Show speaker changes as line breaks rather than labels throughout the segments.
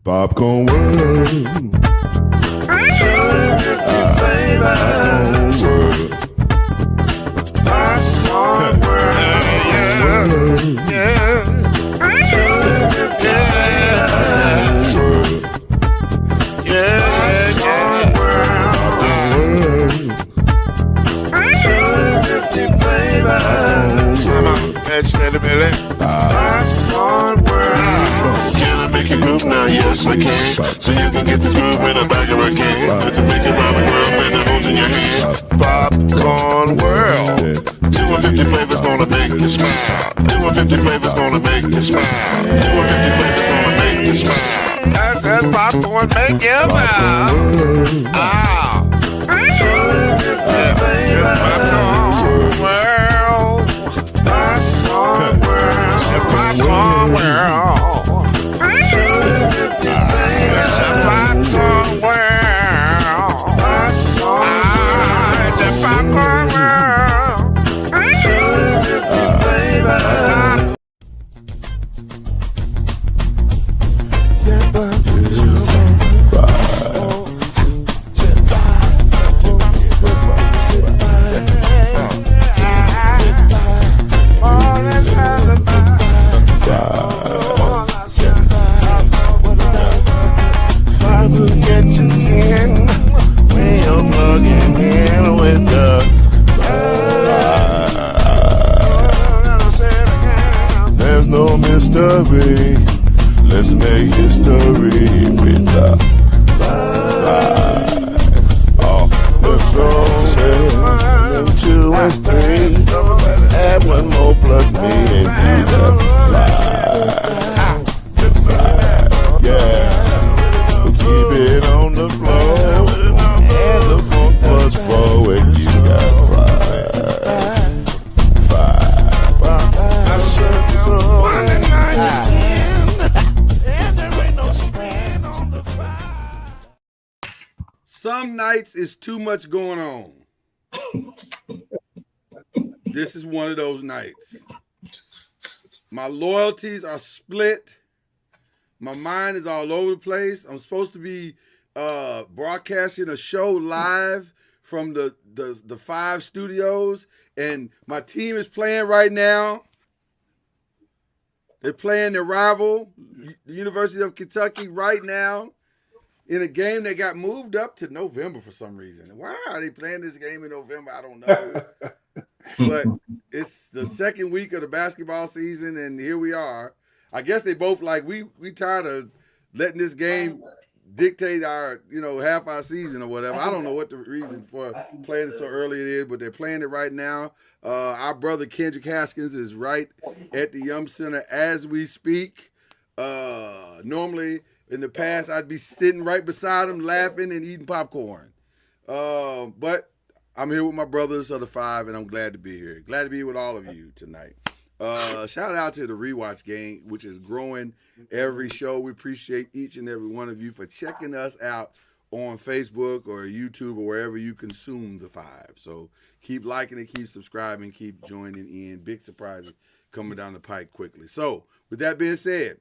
Popcorn World. Popcorn World. Yeah.
Can I make you groove now? Yes, I can. So you can get this groove in the back of a can. I can make it round the world when it holds in your hand. Popcorn World. 250 flavors gonna make you smile. 250 flavors gonna make you smile. 250 flavors gonna make you smile. I said popcorn make you smile. Ah. 250 flavors. Popcorn World. Popcorn World. Popcorn World. It's a popcorn world. The popcorn world.
There's no mystery. Let's make history with the five. Oh, the strong 2 and 3. Add 1 more plus me and do the 5. Yeah, we keep it on the floor. And the funk was forward. You got 5. I said so. 1 and 9 is 10. And there ain't no spread on the 5.
Some nights is too much going on. This is one of those nights. My loyalties are split. My mind is all over the place. I'm supposed to be broadcasting a show live from the 5 studios, and my team is playing right now. They're playing their rival, the University of Kentucky, right now in a game that got moved up to November for some reason. Why are they playing this game in November? I don't know. But it's the second week of the basketball season, and here we are. I guess they both like, we tired of letting this game dictate our, half our season or whatever. I don't know what the reason for playing it so early it is, but they're playing it right now. Our brother Kendrick Haskins is right at the Yum Center as we speak. Normally, in the past, I'd be sitting right beside him, laughing and eating popcorn. But I'm here with my brothers of the 5, and I'm glad to be here. Glad to be with all of you tonight. Shout out to the Rewatch Gang, which is growing every show. We appreciate each and every one of you for checking us out on Facebook or YouTube or wherever you consume the 5. So keep liking it, keep subscribing, keep joining in. Big surprises coming down the pike quickly. So with that being said,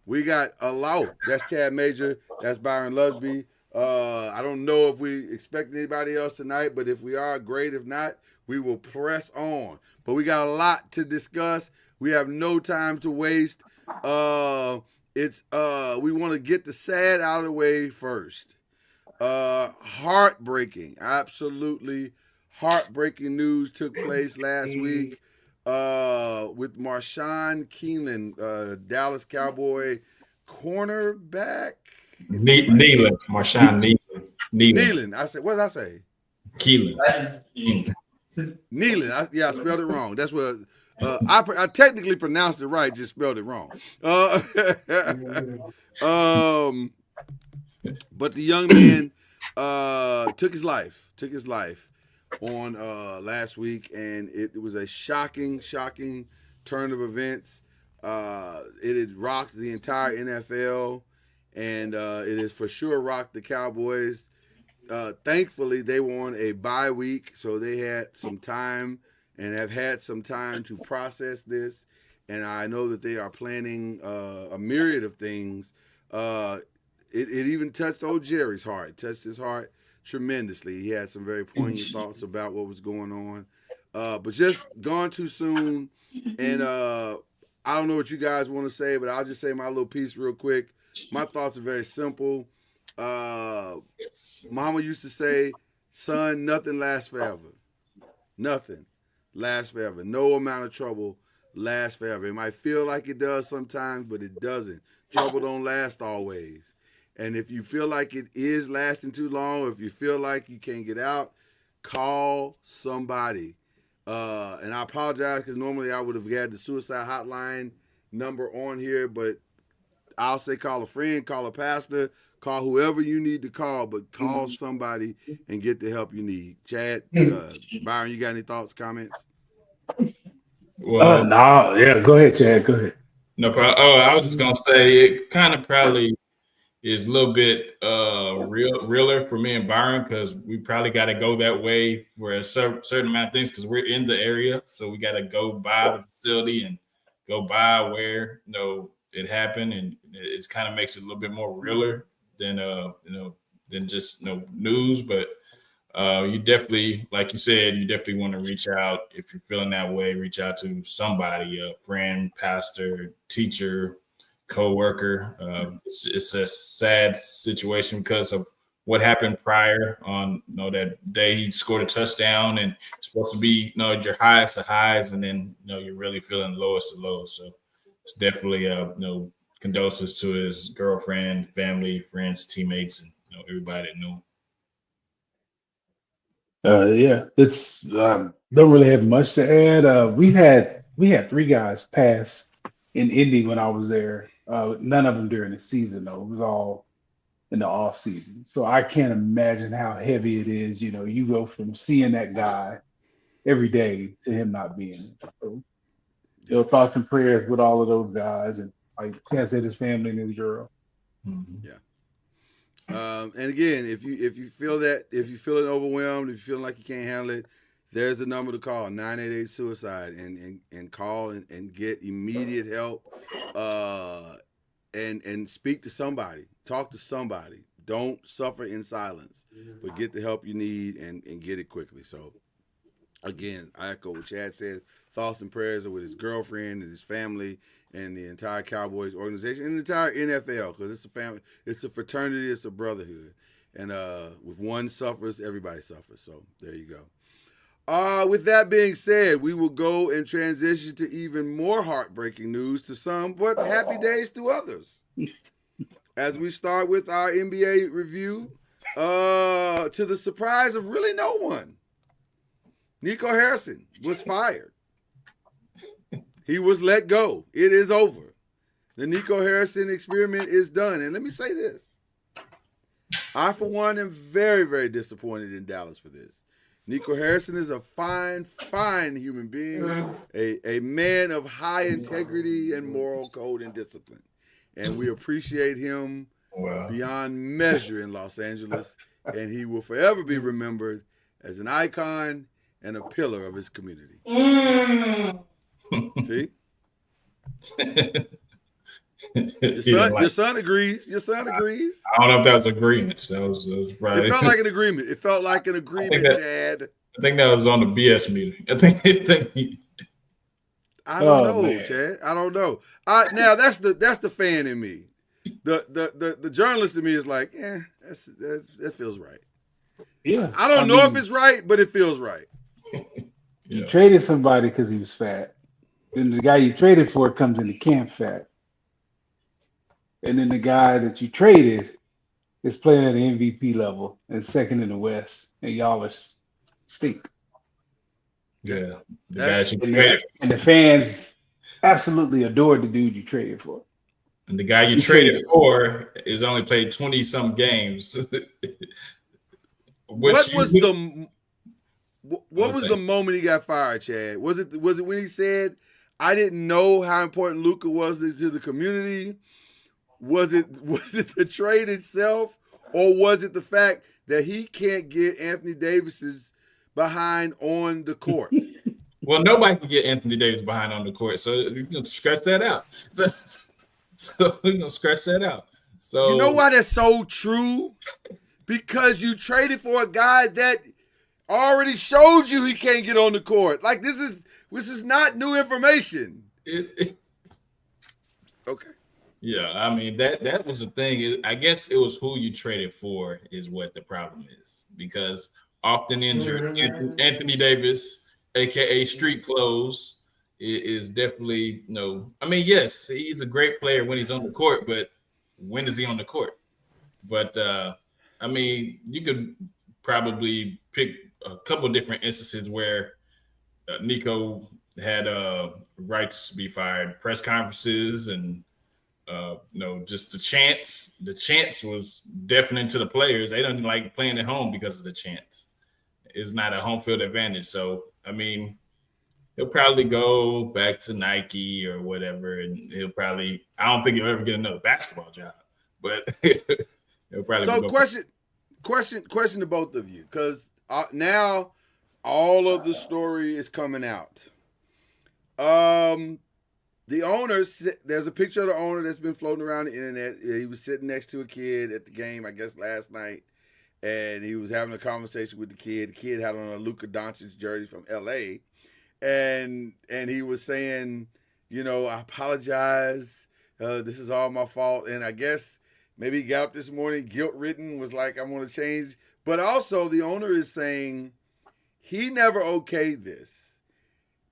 we got a lot. That's Chad Major. That's Byron Lusby. I don't know if we expect anybody else tonight, but if we are, great. If not, we will press on. But we got a lot to discuss. We have no time to waste. We want to get the sad out of the way first. Heartbreaking, absolutely heartbreaking news took place last week with Marshawn Keenan, Dallas Cowboy cornerback.
Nealon, Marshawn
Nealon. I said, what did I say?
Keelan.
Nealon. I spelled it wrong. That's what I technically pronounced it right, just spelled it wrong. But the young man took his life on last week, and it was a shocking turn of events. It had rocked the entire NFL, and it has for sure rocked the Cowboys. Thankfully, they were on a bye week, so they had some time and have had some time to process this. And I know that they are planning a myriad of things. it even touched old Jerry's heart. It touched his heart tremendously. He had some very poignant thoughts about what was going on. But just gone too soon. And I don't know what you guys want to say, but I'll just say my little piece real quick. My thoughts are very simple. Mama used to say, son, nothing lasts forever. Nothing lasts forever. No amount of trouble lasts forever. It might feel like it does sometimes, but it doesn't. Trouble don't last always. And if you feel like it is lasting too long, or if you feel like you can't get out, call somebody. And I apologize because normally I would have had the suicide hotline number on here, but I'll say call a friend, call a pastor, call whoever you need to call, but call somebody and get the help you need. Chad, Byron, you got any thoughts, comments?
Well,
no, yeah, go ahead, Chad. Go ahead.
no problem. Oh, I was just gonna say it kind of probably is a little bit realer for me and Byron because we probably got to go that way for a certain amount of things because we're in the area, so we got to go by the facility and go by where it happened, and it kind of makes it a little bit more realer than than just news. But you definitely, like you said, you definitely want to reach out if you're feeling that way. Reach out to somebody, a friend, pastor, teacher, co-worker. It's a sad situation because of what happened prior on that day he scored a touchdown, and it's supposed to be your highest of highs, and then you're really feeling lowest of lows. So it's definitely condolences to his girlfriend, family, friends, teammates, and everybody that knew him.
Yeah, it's don't really have much to add. We had 3 guys pass in Indy when I was there. None of them during the season though. It was all in the off season. So I can't imagine how heavy it is. You go from seeing that guy every day to him not being. So, thoughts and prayers with all of those guys, and like Chad said, his family and his girl.
Yeah. And again, if you feel feeling overwhelmed, if you feel like you can't handle it, there's a number to call, 988 suicide, and call and get immediate help. And speak to somebody, talk to somebody. Don't suffer in silence, but get the help you need and get it quickly. So again, I echo what Chad said. Thoughts and prayers are with his girlfriend and his family and the entire Cowboys organization and the entire NFL, because it's a family, it's a fraternity, it's a brotherhood. And if one suffers, everybody suffers. So there you go. With that being said, we will go and transition to even more heartbreaking news to some, but happy days to others. As we start with our NBA review, to the surprise of really no one, Nico Harrison was fired. He was let go. It is over. The Nico Harrison experiment is done. And let me say this. I, for one, am very, very disappointed in Dallas for this. Nico Harrison is a fine, fine human being, a man of high integrity and moral code and discipline. And we appreciate him beyond measure in Los Angeles. And he will forever be remembered as an icon and a pillar of his community. See? Your son agrees. Your son agrees.
I don't know if that was agreement. That was right.
It felt like an agreement. It felt like an agreement, Chad.
I think that was on the BS meeting. I
don't know, man. Chad. I don't know. Now that's the fan in me. The journalist in me is like, that feels right.
Yeah.
I don't know if it's right, but it feels right.
You traded somebody because he was fat. Then the guy you traded for comes into camp fat. And then the guy that you traded is playing at an MVP level and second in the West, and y'all are stink.
Yeah. The guys you traded.
And the fans absolutely adored the dude you traded for.
And the guy you traded for is only played 20-some games.
What was the moment he got fired, Chad? Was it when he said, "I didn't know how important Luka was to the community"? Was it the trade itself, or was it the fact that he can't get Anthony Davis's behind on the court?
Well, nobody can get Anthony Davis behind on the court, so you're gonna scratch that out. So we're gonna scratch that out. So
You know why that's so true? Because you traded for a guy that already showed you he can't get on the court. Like this is not new information. Okay.
Yeah, I mean that was the thing. I guess it was who you traded for is what the problem is, because often injured Anthony Davis, aka Street Clothes, is definitely I mean, yes, he's a great player when he's on the court, but when is he on the court? But I mean, you could probably pick a couple different instances where Nico had rights to be fired, press conferences, and just the chance was deafening to the players. They don't like playing at home because of the chance. It's not a home field advantage. So I mean, he'll probably go back to Nike or whatever, and I don't think he'll ever get another basketball job, but he'll probably
So
go.
question to both of you, because now all of the story is coming out. The owner, there's a picture of the owner that's been floating around the internet. He was sitting next to a kid at the game, I guess last night, and he was having a conversation with the kid. The kid had on a Luka Doncic jersey from LA, and he was saying, I apologize. This is all my fault. And I guess maybe he got up this morning guilt-ridden, was like, I'm going to change. But also the owner is saying he never okayed this.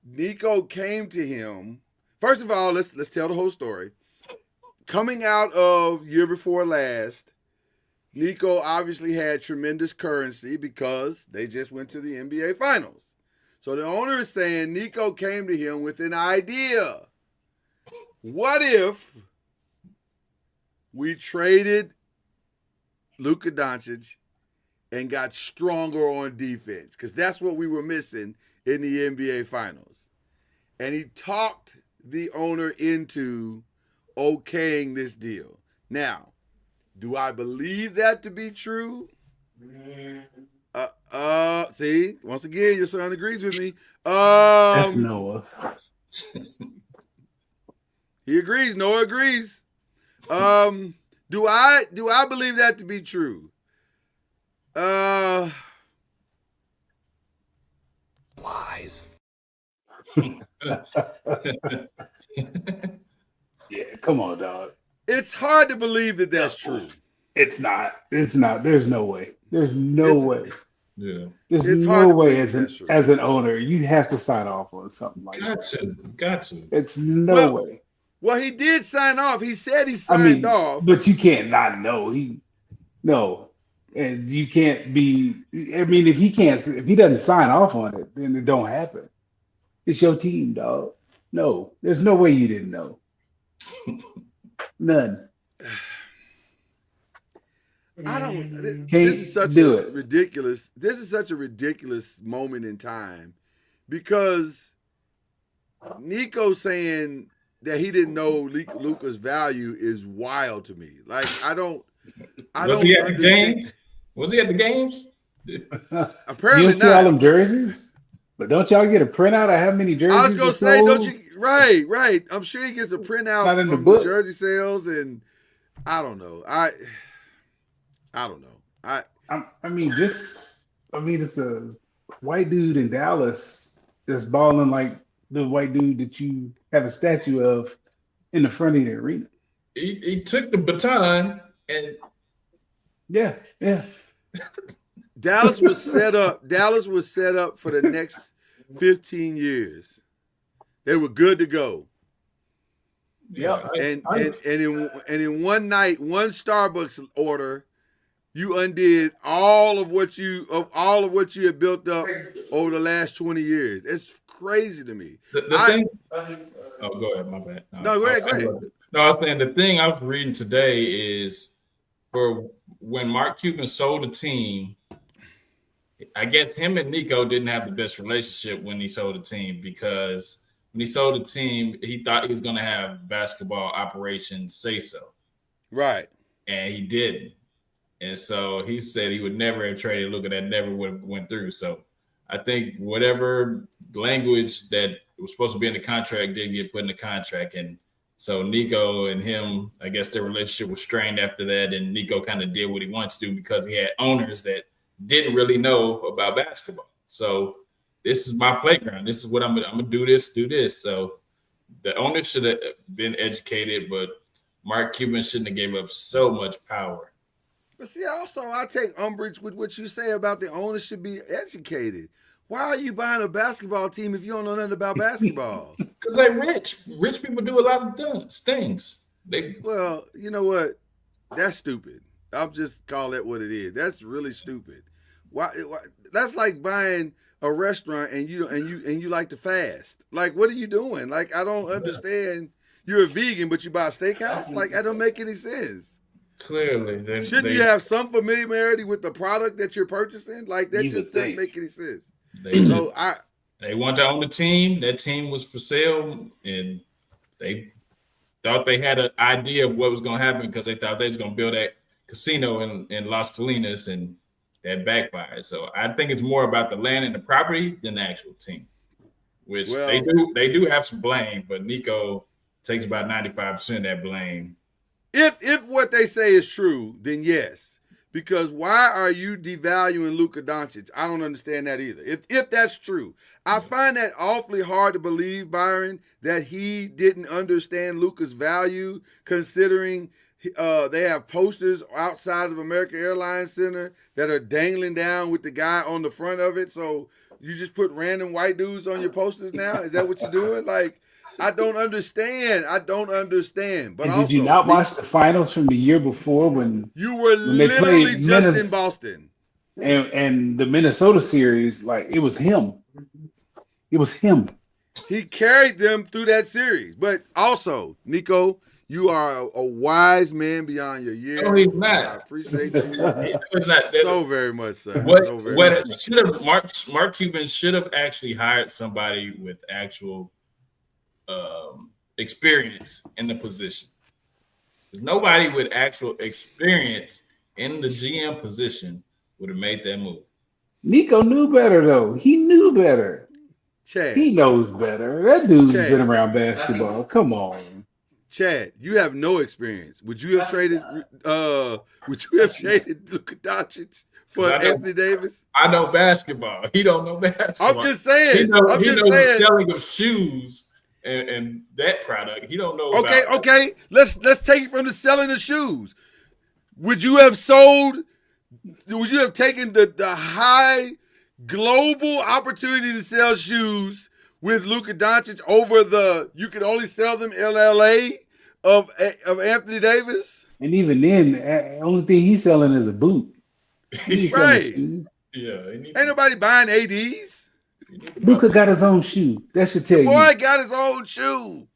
Nico came to him. First of all, let's tell the whole story. Coming out of year before last, Nico obviously had tremendous currency because they just went to the NBA Finals. So the owner is saying Nico came to him with an idea. What if we traded Luka Doncic and got stronger on defense? Because that's what we were missing in the NBA Finals. And he talked the owner into okaying this deal. Now, do I believe that to be true? See, once again, your son agrees with me.
That's Noah.
He agrees. Noah agrees. Do I believe that to be true?
Lies.
Yeah, come on, dog.
It's hard to believe that that's true.
It's not. There's no way. There's no way.
Yeah,
There's
It's hard
no
to
way
believe
as an
that's true.
as an owner, you'd have to sign off on something like
got
that.
to.
It's no
Well,
way.
Well, he did sign off. He said he
I
signed
mean,
off.
but you can't not know. No. And you can't be. I mean, if he doesn't sign off on it, then it don't happen. It's your team, dog. No, there's no way you didn't know. None.
I don't. This
Can't
is such
do
a
it.
ridiculous. This is such a ridiculous moment in time, because Nico saying that he didn't know Luka's value is wild to me. Like I don't
Was he at the
understand.
games? Was he at the games?
You
Apparently
don't see all
not.
them jerseys? But don't y'all get a printout of how many jerseys?
I was gonna
are
say,
sold?
don't you? Right. I'm sure he gets a printout
Not in the
from the
book.
jersey sales, and I don't know. I don't know.
I mean, it's a white dude in Dallas that's balling like the white dude that you have a statue of in the front of the arena.
He took the baton and
Yeah.
Dallas was set up. Dallas was set up for the next 15 years. They were good to go.
Yeah.
And in one night, one Starbucks order, you undid all of what you had built up over the last 20 years. It's crazy to me.
the thing. Oh, go ahead. My bad.
No, go ahead.
No, I was saying the thing I was reading today is for when Mark Cuban sold the team, I guess him and Nico didn't have the best relationship when he sold the team, because when he sold the team, he thought he was going to have basketball operations say so.
Right.
And he didn't. And so he said he would never have traded Luka. That never would have went through. So I think whatever language that was supposed to be in the contract didn't get put in the contract. And So Nico and him, I guess their relationship was strained after that, and Nico kind of did what he wants to do because he had owners that didn't really know about basketball. So this is my playground. This is what I'm gonna do. Do this. So the owners should have been educated, but Mark Cuban shouldn't have gave up so much power.
But see, also I take umbrage with what you say about the owners should be educated. Why are you buying a basketball team if you don't know nothing about basketball?
Because they're rich. Rich people do a lot of things.
Well, you know what? That's stupid. I'll just call that what it is. That's really stupid. Why that's like buying a restaurant and you like to fast. Like, what are you doing? Like, I don't understand. You're a vegan, but you buy a steakhouse? Like, that don't make any sense.
Clearly.
Shouldn't you have some familiarity with the product that you're purchasing? Like, that just doesn't make any sense. They
want to own the team. That team was for sale, and they thought they had an idea of what was going to happen because they thought they was going to build that casino in Las Colinas, and that backfired. So I think it's more about the land and the property than the actual team, which they do have some blame, but Nico takes about 95% of that blame.
If what they say is true, then yes. Because why are you devaluing Luka Doncic? I don't understand that either. If that's true, I find that awfully hard to believe, Byron, that he didn't understand Luka's value, considering they have posters outside of American Airlines Center that are dangling down with the guy on the front of it. So you just put random white dudes on your posters now? Is that what you're doing? Like, I don't understand. But
did you not watch the finals from the year before when
you were literally just in Boston?
And the Minnesota series, like, it was him. It was him.
He carried them through that series. But also, Nico, you are a wise man beyond your years.
No, he's not.
I appreciate you so very much, sir.
Mark Cuban should have actually hired somebody with actual experience in the position. There's nobody with actual experience in the GM position would have made that move.
Nico knew better, though. He knew better.
Chad,
he knows better. That dude's been around basketball. Come on,
Chad. You have no experience. Would you have traded? Would you have traded Luka Doncic for Anthony Davis?
I know basketball. He don't know basketball.
I'm just saying.
He knows the selling of shoes. And that product, he don't know.
Okay. Let's take it from the selling of shoes. Would you have taken the high global opportunity to sell shoes with Luka Doncic over you can only sell them in LA of Anthony Davis?
And even then, the only thing he's selling is a boot.
Right. Yeah. Ain't nobody buying ADs.
Luka got his own shoe. That should tell you.
Boy got his own shoe.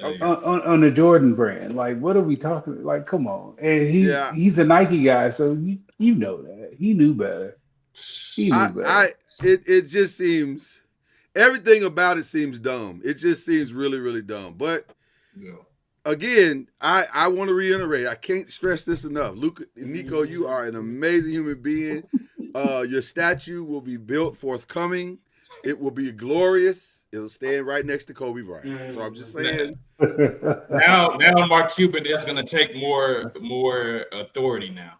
On the Jordan brand. Like, what are we talking? Like, come on. And he's a Nike guy, so you know that. He knew better.
It just seems, everything about it seems dumb. It just seems really, really dumb. But again, I want to reiterate, I can't stress this enough. Nico, you are an amazing human being. Your statue will be built forthcoming. It will be glorious. It'll stand right next to Kobe Bryant. So I'm just saying.
Now Mark Cuban is going to take more authority now.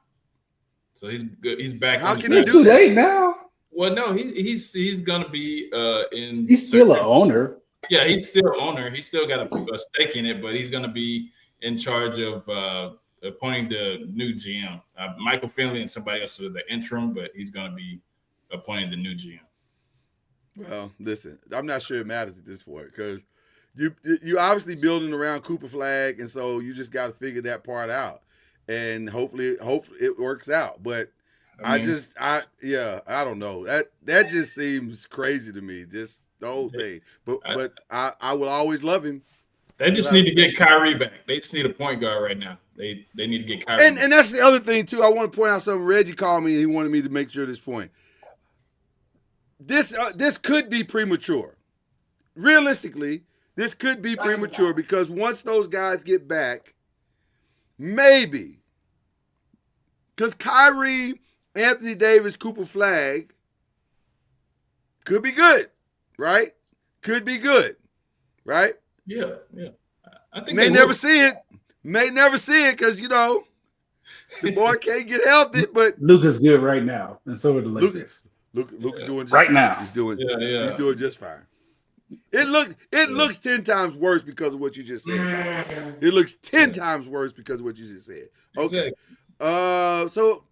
So he's good. He's back.
How can he do
too late now?
Well, no, he's going to be in.
He's still an owner.
Yeah, he's still owner. He's still got a stake in it, but he's going to be in charge of appointing the new GM. Michael Finley and somebody else are the interim, but he's going to be appointing the new GM.
Well, listen, I'm not sure it matters at this point because you obviously building around Cooper Flag, and so you just got to figure that part out, and hopefully it works out. But I don't know, that just seems crazy to me, just the whole thing. But I will always love him.
They just need to get Kyrie back. They just need a point guard right now. They need to get Kyrie.
And that's the other thing too. I want to point out something. Reggie called me and he wanted me to make sure of this point. This could be premature. Realistically, this could be premature because once those guys get back, maybe. Because Kyrie, Anthony Davis, Cooper Flag could be good, right? Could be good, right?
Yeah. I think
May
they
never
will.
see it. May never see it because the boy can't get healthy. But
Luka's good right now, and so are the
Luke
Lakers.
is doing just
Right
fine.
now.
He's doing
Yeah.
just fine. It looks 10 times worse because of what you just said. It looks 10 times worse because of what you just said. Okay.
Exactly.
So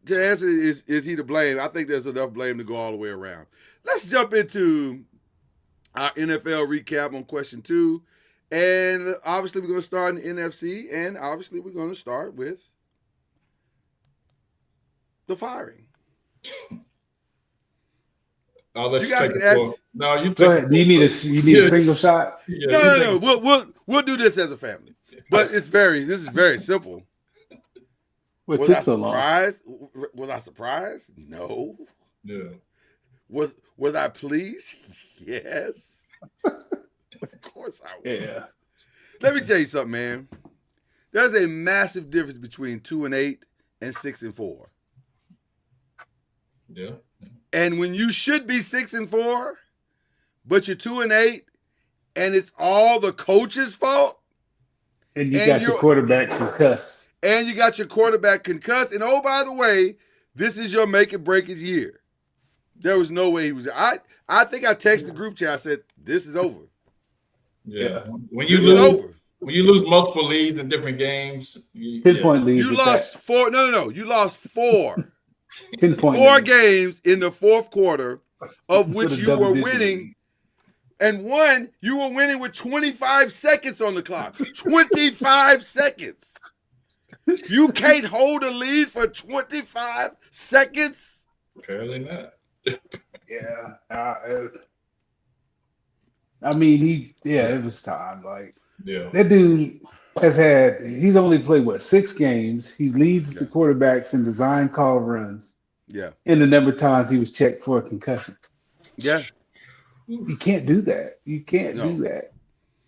to answer is he to blame? I think there's enough blame to go all the way around. Let's jump into our NFL recap on question 2. And obviously we're going to start in the NFC, and obviously we're going to start with the firing.
I'll let
You
you
guys
take
can
the
ask-
floor. No, you take
Go
the
ahead. Do you need a single shot?
Yeah,
No,
you take
we'll do this as a family. But this is very simple.
What
Was
took
I
so long?
surprised? Was I surprised? No.
Yeah.
Was I pleased? Yes. Of course I was.
Yeah.
Let me tell you something, man. There's a massive difference between 2-8 and 6-4.
Yeah.
And when you should be 6-4, but you're 2-8, and it's all the coach's fault,
And you
And
got your
you're-
quarterback concussed.
and you got your quarterback concussed, and oh, by the way, this is your make it break it year. There was no way he was. I think I texted the group chat. I said, "This is over.
Yeah. When
This
you
is
lose,
over.
when you lose multiple leads in different games,
10-point leads.
You
at
lost 4. No. You lost 4.
that. 10-point
4
leads.
games in the fourth quarter, of which
With a
you were
double-digit
winning,
lead.
and one you were winning with 25 seconds on the clock. 25 seconds. You can't hold a lead for 25 seconds.
apparently not.
Yeah. I mean, it was time. Like,
Yeah.
that dude he's only played, 6 games. He leads the quarterbacks in design call runs
Yeah.
in the number of times he was checked for a concussion.
Yeah.
You can't do that. You can't
No.
do that.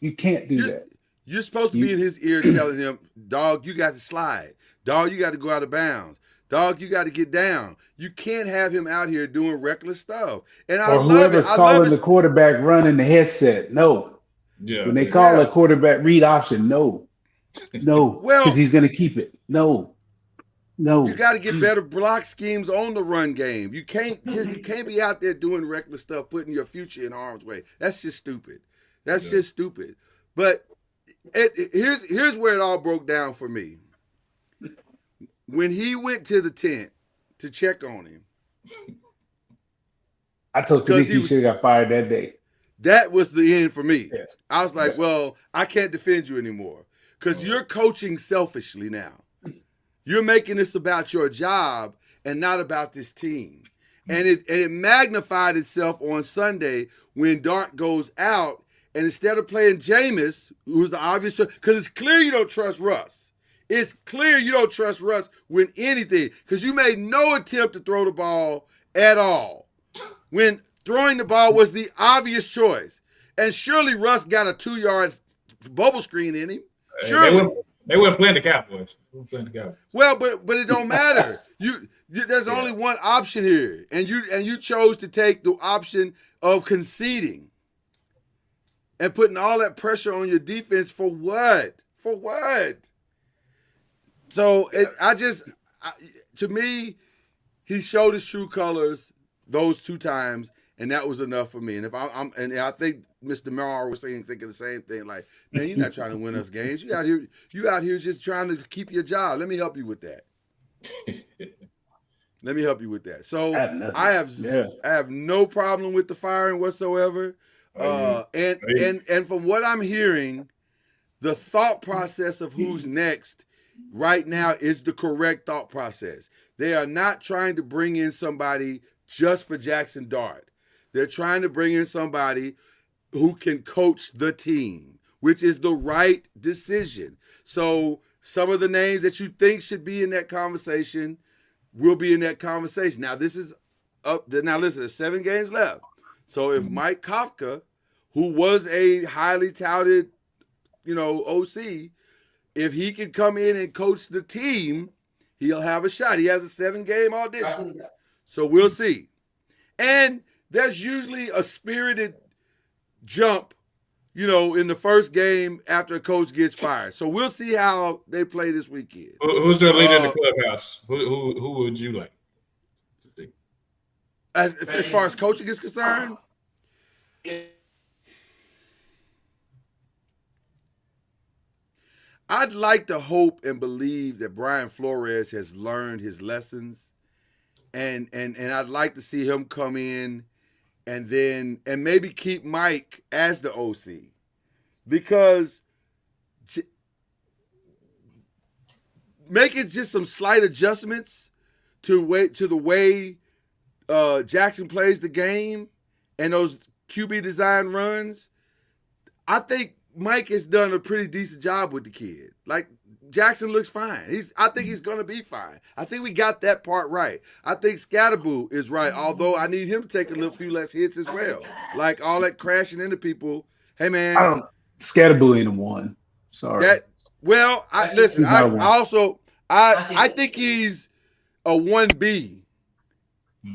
You can't do that.
You're supposed to be in his ear telling him, dog, you got to slide. Dog, you got to go out of bounds. Dog, you got to get down. You can't have him out here doing reckless stuff. And I
Or
love
whoever's
it. I
calling
love
the
it.
quarterback run in the headset. No.
Yeah.
When they call
Yeah.
a quarterback read option, no. No.
Well-
Because he's going to keep it. No. No.
You got to get better block schemes on the run game. You can't be out there doing reckless stuff, putting your future in harm's way. That's just stupid. That's just stupid. But here's where it all broke down for me. When he went to the tent to check on him,
I told
Because
Tanik
he
he
was-
should have got fired that day.
that was the end for me.
Yeah.
I was like, well, I can't defend you anymore because you're coaching selfishly now. You're making this about your job and not about this team. And it magnified itself on Sunday when Dart goes out, and instead of playing Jameis, who's the obvious choice, because it's clear you don't trust Russ. It's clear you don't trust Russ with anything because you made no attempt to throw the ball at all when throwing the ball was the obvious choice. And surely Russ got a 2-yard bubble screen in him.
Hey,
Surely.
They weren't playing the Cowboys. They weren't playing the Cowboys.
Well, but it don't matter. There's only one option here, and you chose to take the option of conceding and putting all that pressure on your defense for what? For what? So to me, he showed his true colors those 2 times, and that was enough for me. And I think Mr. Morrow was thinking the same thing. Like, man, you're not trying to win us games. You out here just trying to keep your job. Let me help you with that. Let me help you with that. So I have no problem with the firing whatsoever. And from what I'm hearing, the thought process of who's next right now is the correct thought process. They are not trying to bring in somebody just for Jackson Dart. They're trying to bring in somebody who can coach the team, which is the right decision. So some of the names that you think should be in that conversation will be in that conversation. Now, this is up. Now, listen, there's 7 games left. So if Mike Kafka, who was a highly touted, OC, if he can come in and coach the team, he'll have a shot. He has a 7-game audition. So we'll see. And there's usually a spirited jump in the first game after a coach gets fired. So we'll see how they play this weekend.
Who's their leader in the clubhouse? Who would you like to see?
As far as coaching is concerned, I'd like to hope and believe that Brian Flores has learned his lessons, and I'd like to see him come in and maybe keep Mike as the OC, because making just some slight adjustments to the way Jackson plays the game and those QB design runs. I think Mike has done a pretty decent job with the kid. Like, Jackson looks fine. I think he's going to be fine. I think we got that part right. I think Scatterboo is right, although I need him to take a few less hits as well. Like, all that crashing into people. Hey, man.
Scatterboo ain't a one. Sorry.
I think he's a 1B.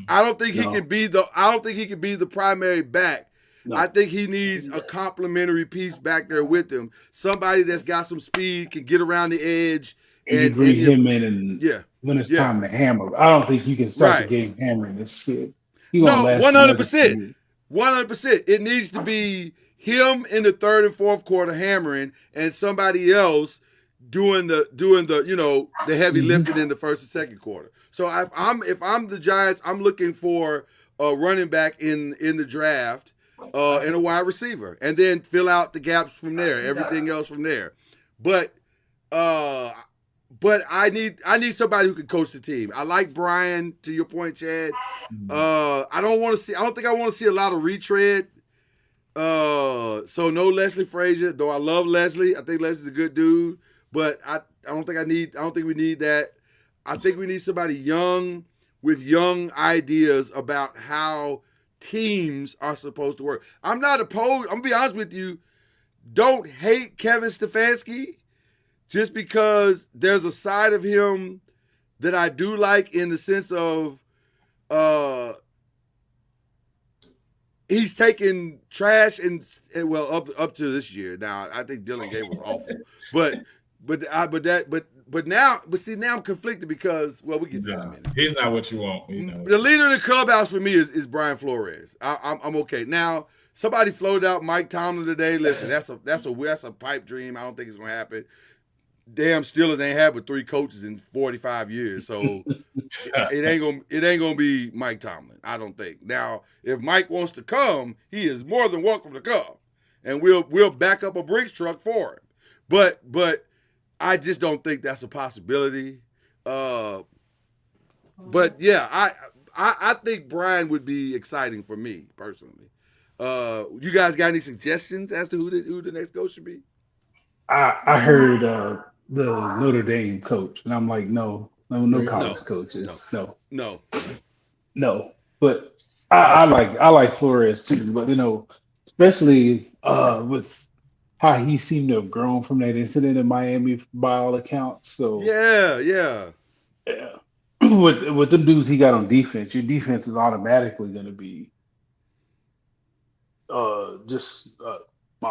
I don't think he can be the primary back. No. I think he needs a complementary piece back there with him. Somebody that's got some speed, can get around the edge.
And bring him in when it's time to hammer. I don't think you can start the game hammering this kid.
No, 100%. 100%. It needs to be him in the third and fourth quarter hammering, and somebody else doing the heavy lifting in the first and second quarter. So if I'm the Giants, I'm looking for a running back in the draft. And a wide receiver, and then fill out the gaps from there. Everything else from there, but I need somebody who can coach the team. I like Brian, to your point, Chad. I don't think I want to see a lot of retread. So no Leslie Frazier, though I love Leslie. I think Leslie's a good dude, but I don't think we need that. I think we need somebody young with young ideas about how teams are supposed to work. I'm not opposed. I'm gonna be honest with you. Don't hate Kevin Stefanski just because there's a side of him that I do like, in the sense of he's taken trash and up to this year. Now I think Dylan Gay was awful, but now I'm conflicted because we get that in a minute.
He's not what you want.
The leader of the clubhouse for me is Brian Flores. I'm okay. Now, somebody floated out Mike Tomlin today. Listen, that's a pipe dream. I don't think it's gonna happen. Damn, Steelers ain't had but 3 coaches in 45 years, so it ain't gonna be Mike Tomlin. I don't think. Now, if Mike wants to come, he is more than welcome to come, and we'll back up a Brinks truck for him. But I just don't think that's a possibility. But yeah, I think Brian would be exciting for me personally. You guys got any suggestions as to who the next coach should be?
I heard the Notre Dame coach, and I'm like, no college coaches, no. But I like Flores too, but especially with how he seemed to have grown from that incident in Miami by all accounts. So
yeah.
With them dudes he got on defense, your defense is automatically going to be just a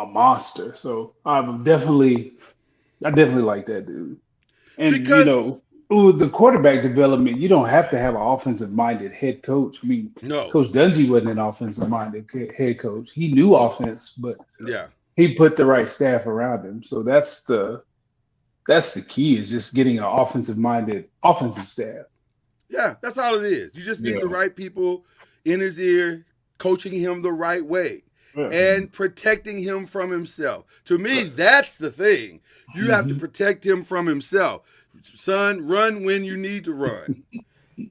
monster. So I definitely like that dude. And with the quarterback development, you don't have to have an offensive-minded head coach. I mean,
no.
Coach Dungy wasn't an offensive-minded head coach. He knew offense, but he put the right staff around him. So that's the key, is just getting an offensive-minded offensive staff.
Yeah, that's all it is. You just need the right people in his ear, coaching him the right way and protecting him from himself. To me, that's the thing. You have to protect him from himself. Son, run when you need to run.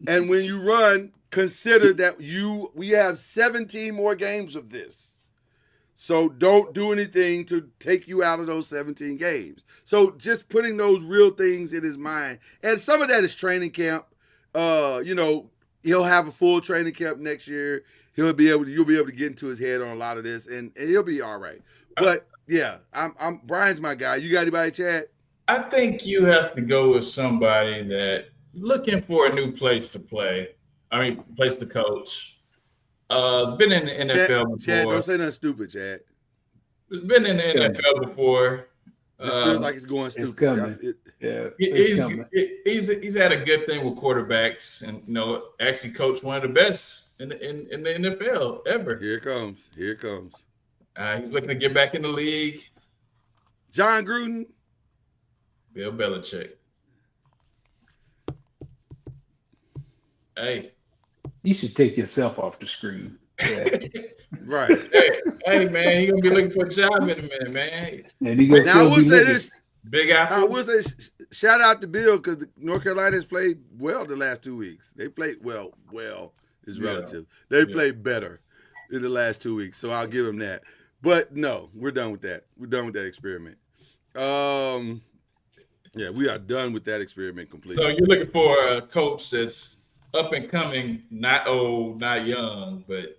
And when you run, consider that we have 17 more games of this. So don't do anything to take you out of those 17 games. So just putting those real things in his mind. And some of that is training camp. He'll have a full training camp next year. You'll be able to get into his head on a lot of this, and he'll be all right. But yeah, I'm Brian's my guy. You got anybody, Chad?
I think you have to go with somebody that looking for a new place to play. I mean, place to coach. Been in the NFL before.
Chad, don't say nothing stupid, Chad.
Been in the
It's coming.
NFL before.
This feels like it's going stupid.
It's coming.
It-
Yeah, it's coming.
He's had a good thing with quarterbacks, and actually coached one of the best in the NFL ever.
here it comes. Here it comes.
He's looking to get back in the league.
John Gruden.
Bill Belichick. Hey,
You should take yourself off the screen. Yeah.
Right.
hey, man, he gonna be looking for a job in a minute, man.
And he gonna
Now I
still
will
be
say
looking.
this.
Big
I
Apple.
will say shout out to Bill because North Carolina has played well the last 2 weeks. They played well. Well is
Yeah.
relative. They
Yeah.
played better in the last 2 weeks, so I'll give them that. But no, we're done with that. We're done with that experiment. Yeah, we are done with that experiment completely.
So you're looking for a coach that's up and coming, not old, not young, but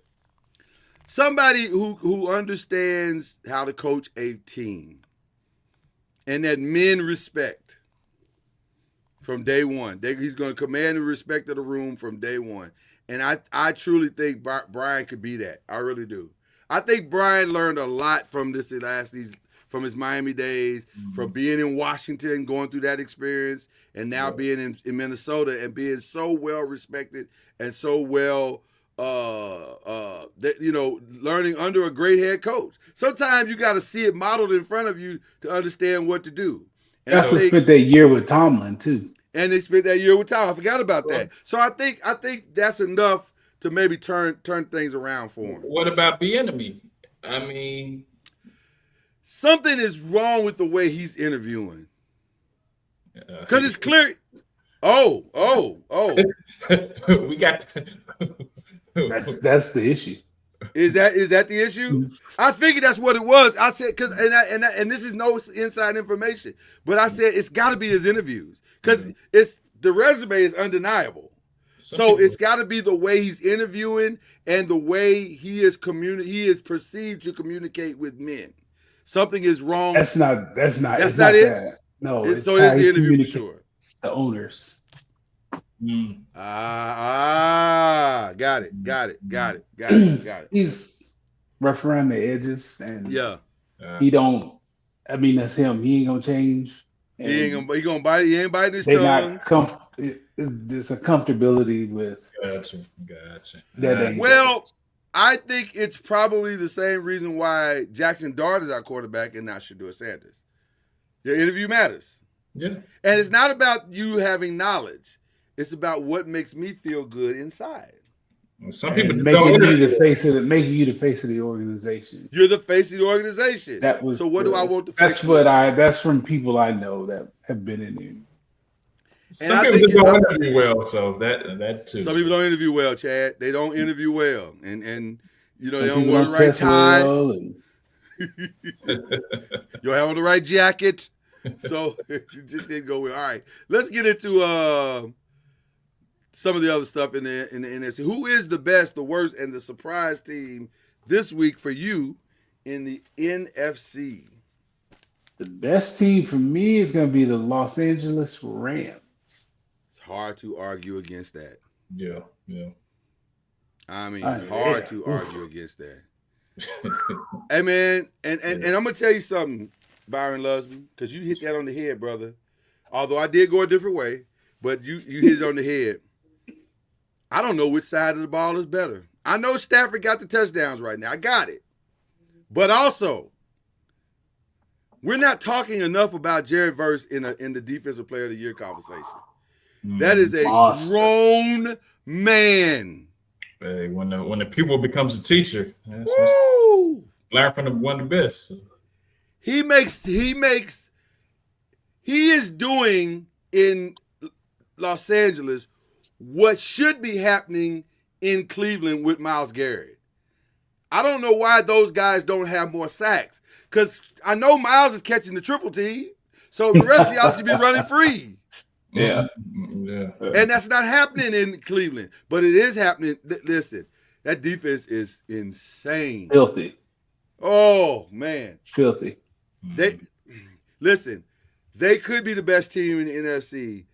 Somebody who understands how to coach a team and that men respect from day one. He's going to command the respect of the room from day one. And I truly think Brian could be that. I really do. I think Brian learned a lot from from his Miami days, from being in Washington, going through that experience, and now being in Minnesota and being so well respected and so well learning under a great head coach. Sometimes you got to see it modeled in front of you to understand what to do. And
That's what spent that year with Tomlin too.
And they spent that year with Tom. I forgot about that. So I think that's enough to maybe turn things around for him.
what about Bieniemy? I mean,
Something is wrong with the way he's interviewing. Because it's clear. Oh.
we got.
That's the issue.
Is that the issue? I figured that's what it was. I said and this is no inside information, but I said it's got to be his interviews because the resume is undeniable. So it's got to be the way he's interviewing and the way he is perceived to communicate with men. Something is wrong.
That's not
That's
it's
not
not
it?
that. No,
It's-
it's
so
how
it's the
he
interview for
communicates
sure.
to the owners.
Got it.
He's rough around the edges, and
Yeah,
he don't. I mean, that's him. He ain't gonna change.
he ain't gonna bite. He ain't biting his
They
tongue.
not there's a comfortability with
Gotcha.
that. Ain't
Well, I think it's probably the same reason why Jackson Dart is our quarterback and not Shedeur Sanders. Your interview matters.
Yeah.
And it's not about you having knowledge. It's about what makes me feel good inside.
Some people
and
don't
making you
interview.
the face of the organization.
You're the face of the organization.
That was
so what do I want the face
that's from people I know that have been in there.
Some
I
people
think
just don't interview well, so that too.
Some people don't interview well, Chad. They don't interview well. And they
Some
don't
people
wear the
don't
right
test
tie.
well, and
You have on the right jacket. So it just didn't go well. All right. Let's get into some of the other stuff in the NFC. Who is the best, the worst, and the surprise team this week for you in the NFC?
the best team for me is going to be the Los Angeles Rams.
It's hard to argue against that.
Yeah.
I mean,
Oh,
hard
yeah.
to argue against that. Hey, man, and I'm going to tell you something, Byron Lusby, because you hit that on the head, brother. Although I did go a different way, but you hit it on the head. I don't know which side of the ball is better. I know Stafford got the touchdowns right now. I got it. But also, we're not talking enough about Jared Verse in the Defensive Player of the Year conversation. That is a
Monster.
grown man.
Hey, when the pupil becomes a teacher,
Woo!
learn from one of the best.
He is doing in Los Angeles what should be happening in Cleveland with Myles Garrett. I don't know why those guys don't have more sacks. Because I know Myles is catching the triple T, so the rest of y'all should be running free.
Yeah.
Yeah.
And that's not happening in Cleveland. But it is happening. Listen, that defense is insane.
Filthy.
Oh, man.
Filthy.
They could be the best team in the NFC,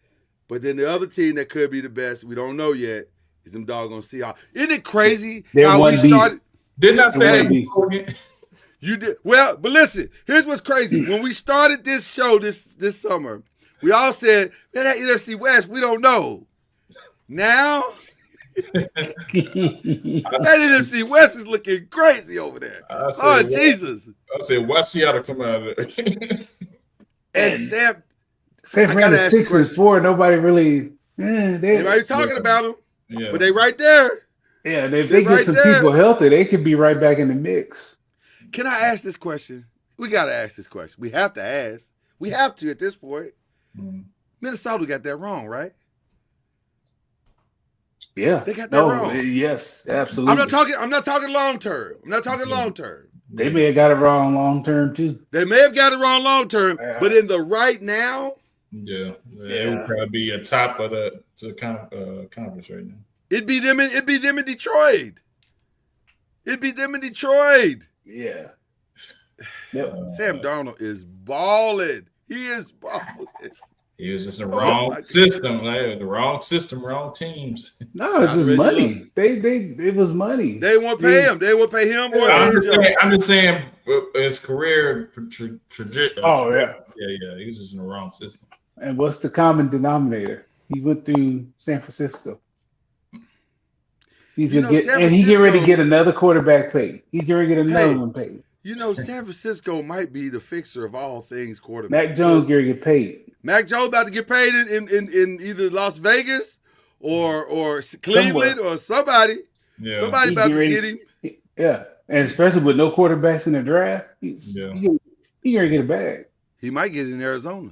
but then the other team that could be the best, we don't know yet, is them doggone Seahawks. Isn't it crazy
They're
how
one
we
beat.
started?
Didn't I say
Hey.
You did well, but listen. Here's what's crazy. When we started this show this summer, we all said, "Man, that NFC West, we don't know." Now, that NFC West is looking crazy over there.
I said,
Oh
what?
Jesus!
I said, watch Seattle come out of there.
And Sam,
San
I
Fran
gotta
is
ask you a
6-4. Nobody really.
everybody talking about them,
Yeah.
but they right there.
Yeah, if
They're
they get
right
some
there.
people healthy, they could be right back in the mix.
Can I ask this question? We got to ask this question. We have to ask. We have to at this point. Minnesota got that wrong, right?
Yeah,
They got that wrong.
Yes, absolutely.
I'm not talking long term. I'm not talking long term.
They may have got it wrong long term too.
They may have got it wrong long term,
Yeah.
but in the right now,
Yeah. It would probably be a top of the conference right now.
it'd be them in Detroit. It'd be them in Detroit.
Yeah. Yep.
Sam Darnold is balling. He is balling.
He was just in the
Oh,
wrong
my
system. Like, the wrong system, wrong teams.
No, it's just
Already
money. It was money.
They won't pay him. They won't pay him or
I'm
Aaron Jones.
just saying his career trajectory.
Oh, yeah.
Yeah. He was just in the wrong system.
And what's the common denominator? He went through San Francisco. He's
You
gonna
know,
get,
San
and he's getting ready to
Francisco-
get another quarterback paid. He's going to get another
Hey.
one paid.
You know, San Francisco might be the fixer of all things quarterback.
Mac Jones going to get paid.
Mac Jones about to get paid in either Las Vegas or Cleveland or somebody.
Yeah.
Somebody
He
about to
ready-
get him.
Yeah, and especially with no quarterbacks in the draft, he's
Yeah.
he going to get a bag.
He might get it in Arizona.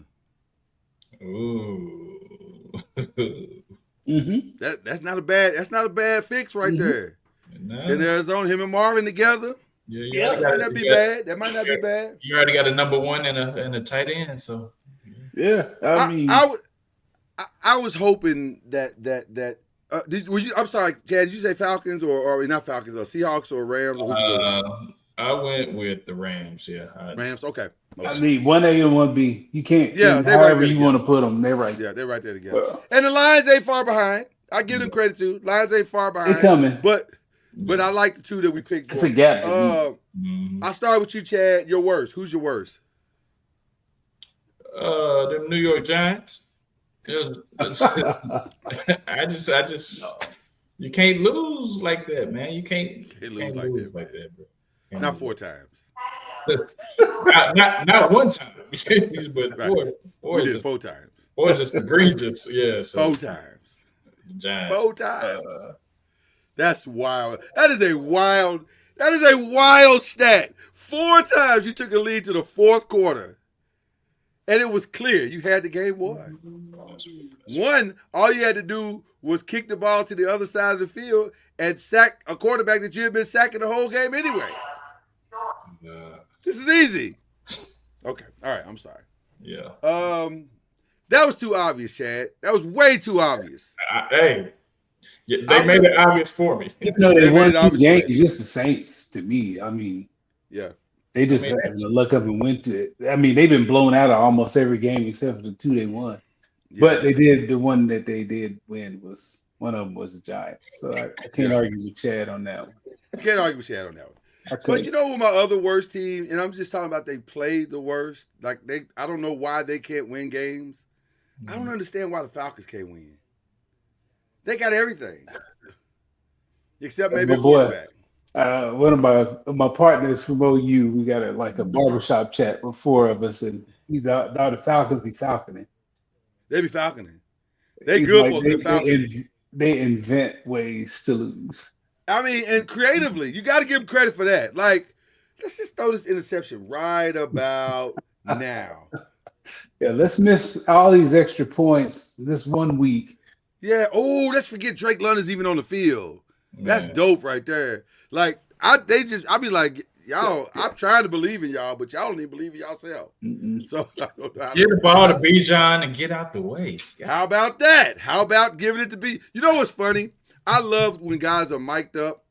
Ooh.
Mm-hmm.
That's not a bad fix right there.
No.
In Arizona, him and Marvin together.
Yeah,
That might not be bad. That might not be bad.
You already got a number one and a tight end, so
Yeah, I mean,
I was hoping that I'm sorry, Chad. Did you say Falcons or not Falcons or Seahawks or Rams? Or who'd you go with?
I went with the Rams. Yeah,
Rams. Okay.
I mean, 1A and 1B. You can't.
Yeah,
and
they right
however
there
you
together.
want to put them, they're right.
Yeah, they're right there together. And the Lions ain't far behind. I give them credit too. Lions ain't far behind.
They coming.
But I like the two that we picked.
It's a gap. to
I'll start with you, Chad. Your worst. Who's your worst?
the New York Giants. I just you can't lose like that, man. You can't
lose like that,
bro.
Not 4 times.
not one time, but
Right.
or
We did
just
4 times.
or just egregious. Yeah, so
4 times.
Giants.
4 times. That's wild. That is a wild stat. 4 times you took a lead to the 4th quarter. And it was clear you had the game won. One, all you had to do was kick the ball to the other side of the field and sack a quarterback that you had been sacking the whole game anyway. This is easy. Okay. All right. I'm sorry.
Yeah.
That was too obvious, Chad. That was way too obvious.
Hey, they made it obvious for me.
No, they
They
won
made it
2
obvious.
games. Just the Saints to me. I mean,
Yeah.
they just having to look up and went to it. I mean, they've been blown out of almost every game except for the 2 they won.
Yeah.
But they did. The one that they did win was one of them was the Giants. So I can't argue with Chad on that one.
I can't argue with Chad on that one.
I
But
couldn't.
you know who my other worst team, and I'm just talking about they played the worst. Like I don't know why they can't win games. I don't understand why the Falcons can't win. They got everything. Except maybe a
My boy.
quarterback.
One of my partners from OU, we got a barbershop chat with 4 of us, and he's out. Now the Falcons be falconing.
They be falconing. They
He's
good
like,
for a good falcon.
they invent ways to lose.
I mean, and creatively, you got to give them credit for that. Like, let's just throw this interception right about now.
Yeah, let's miss all these extra points this 1 week.
Yeah. Oh, let's forget Drake London's even on the field. That's
Man.
dope right there. Like, I be like, y'all, I'm trying to believe in y'all, but y'all don't even believe in yourself.
Mm-mm.
So I don't know how
Get the ball to Bijan and get out the way.
How about that? How about giving it to B? You know what's funny? I love when guys are mic'd up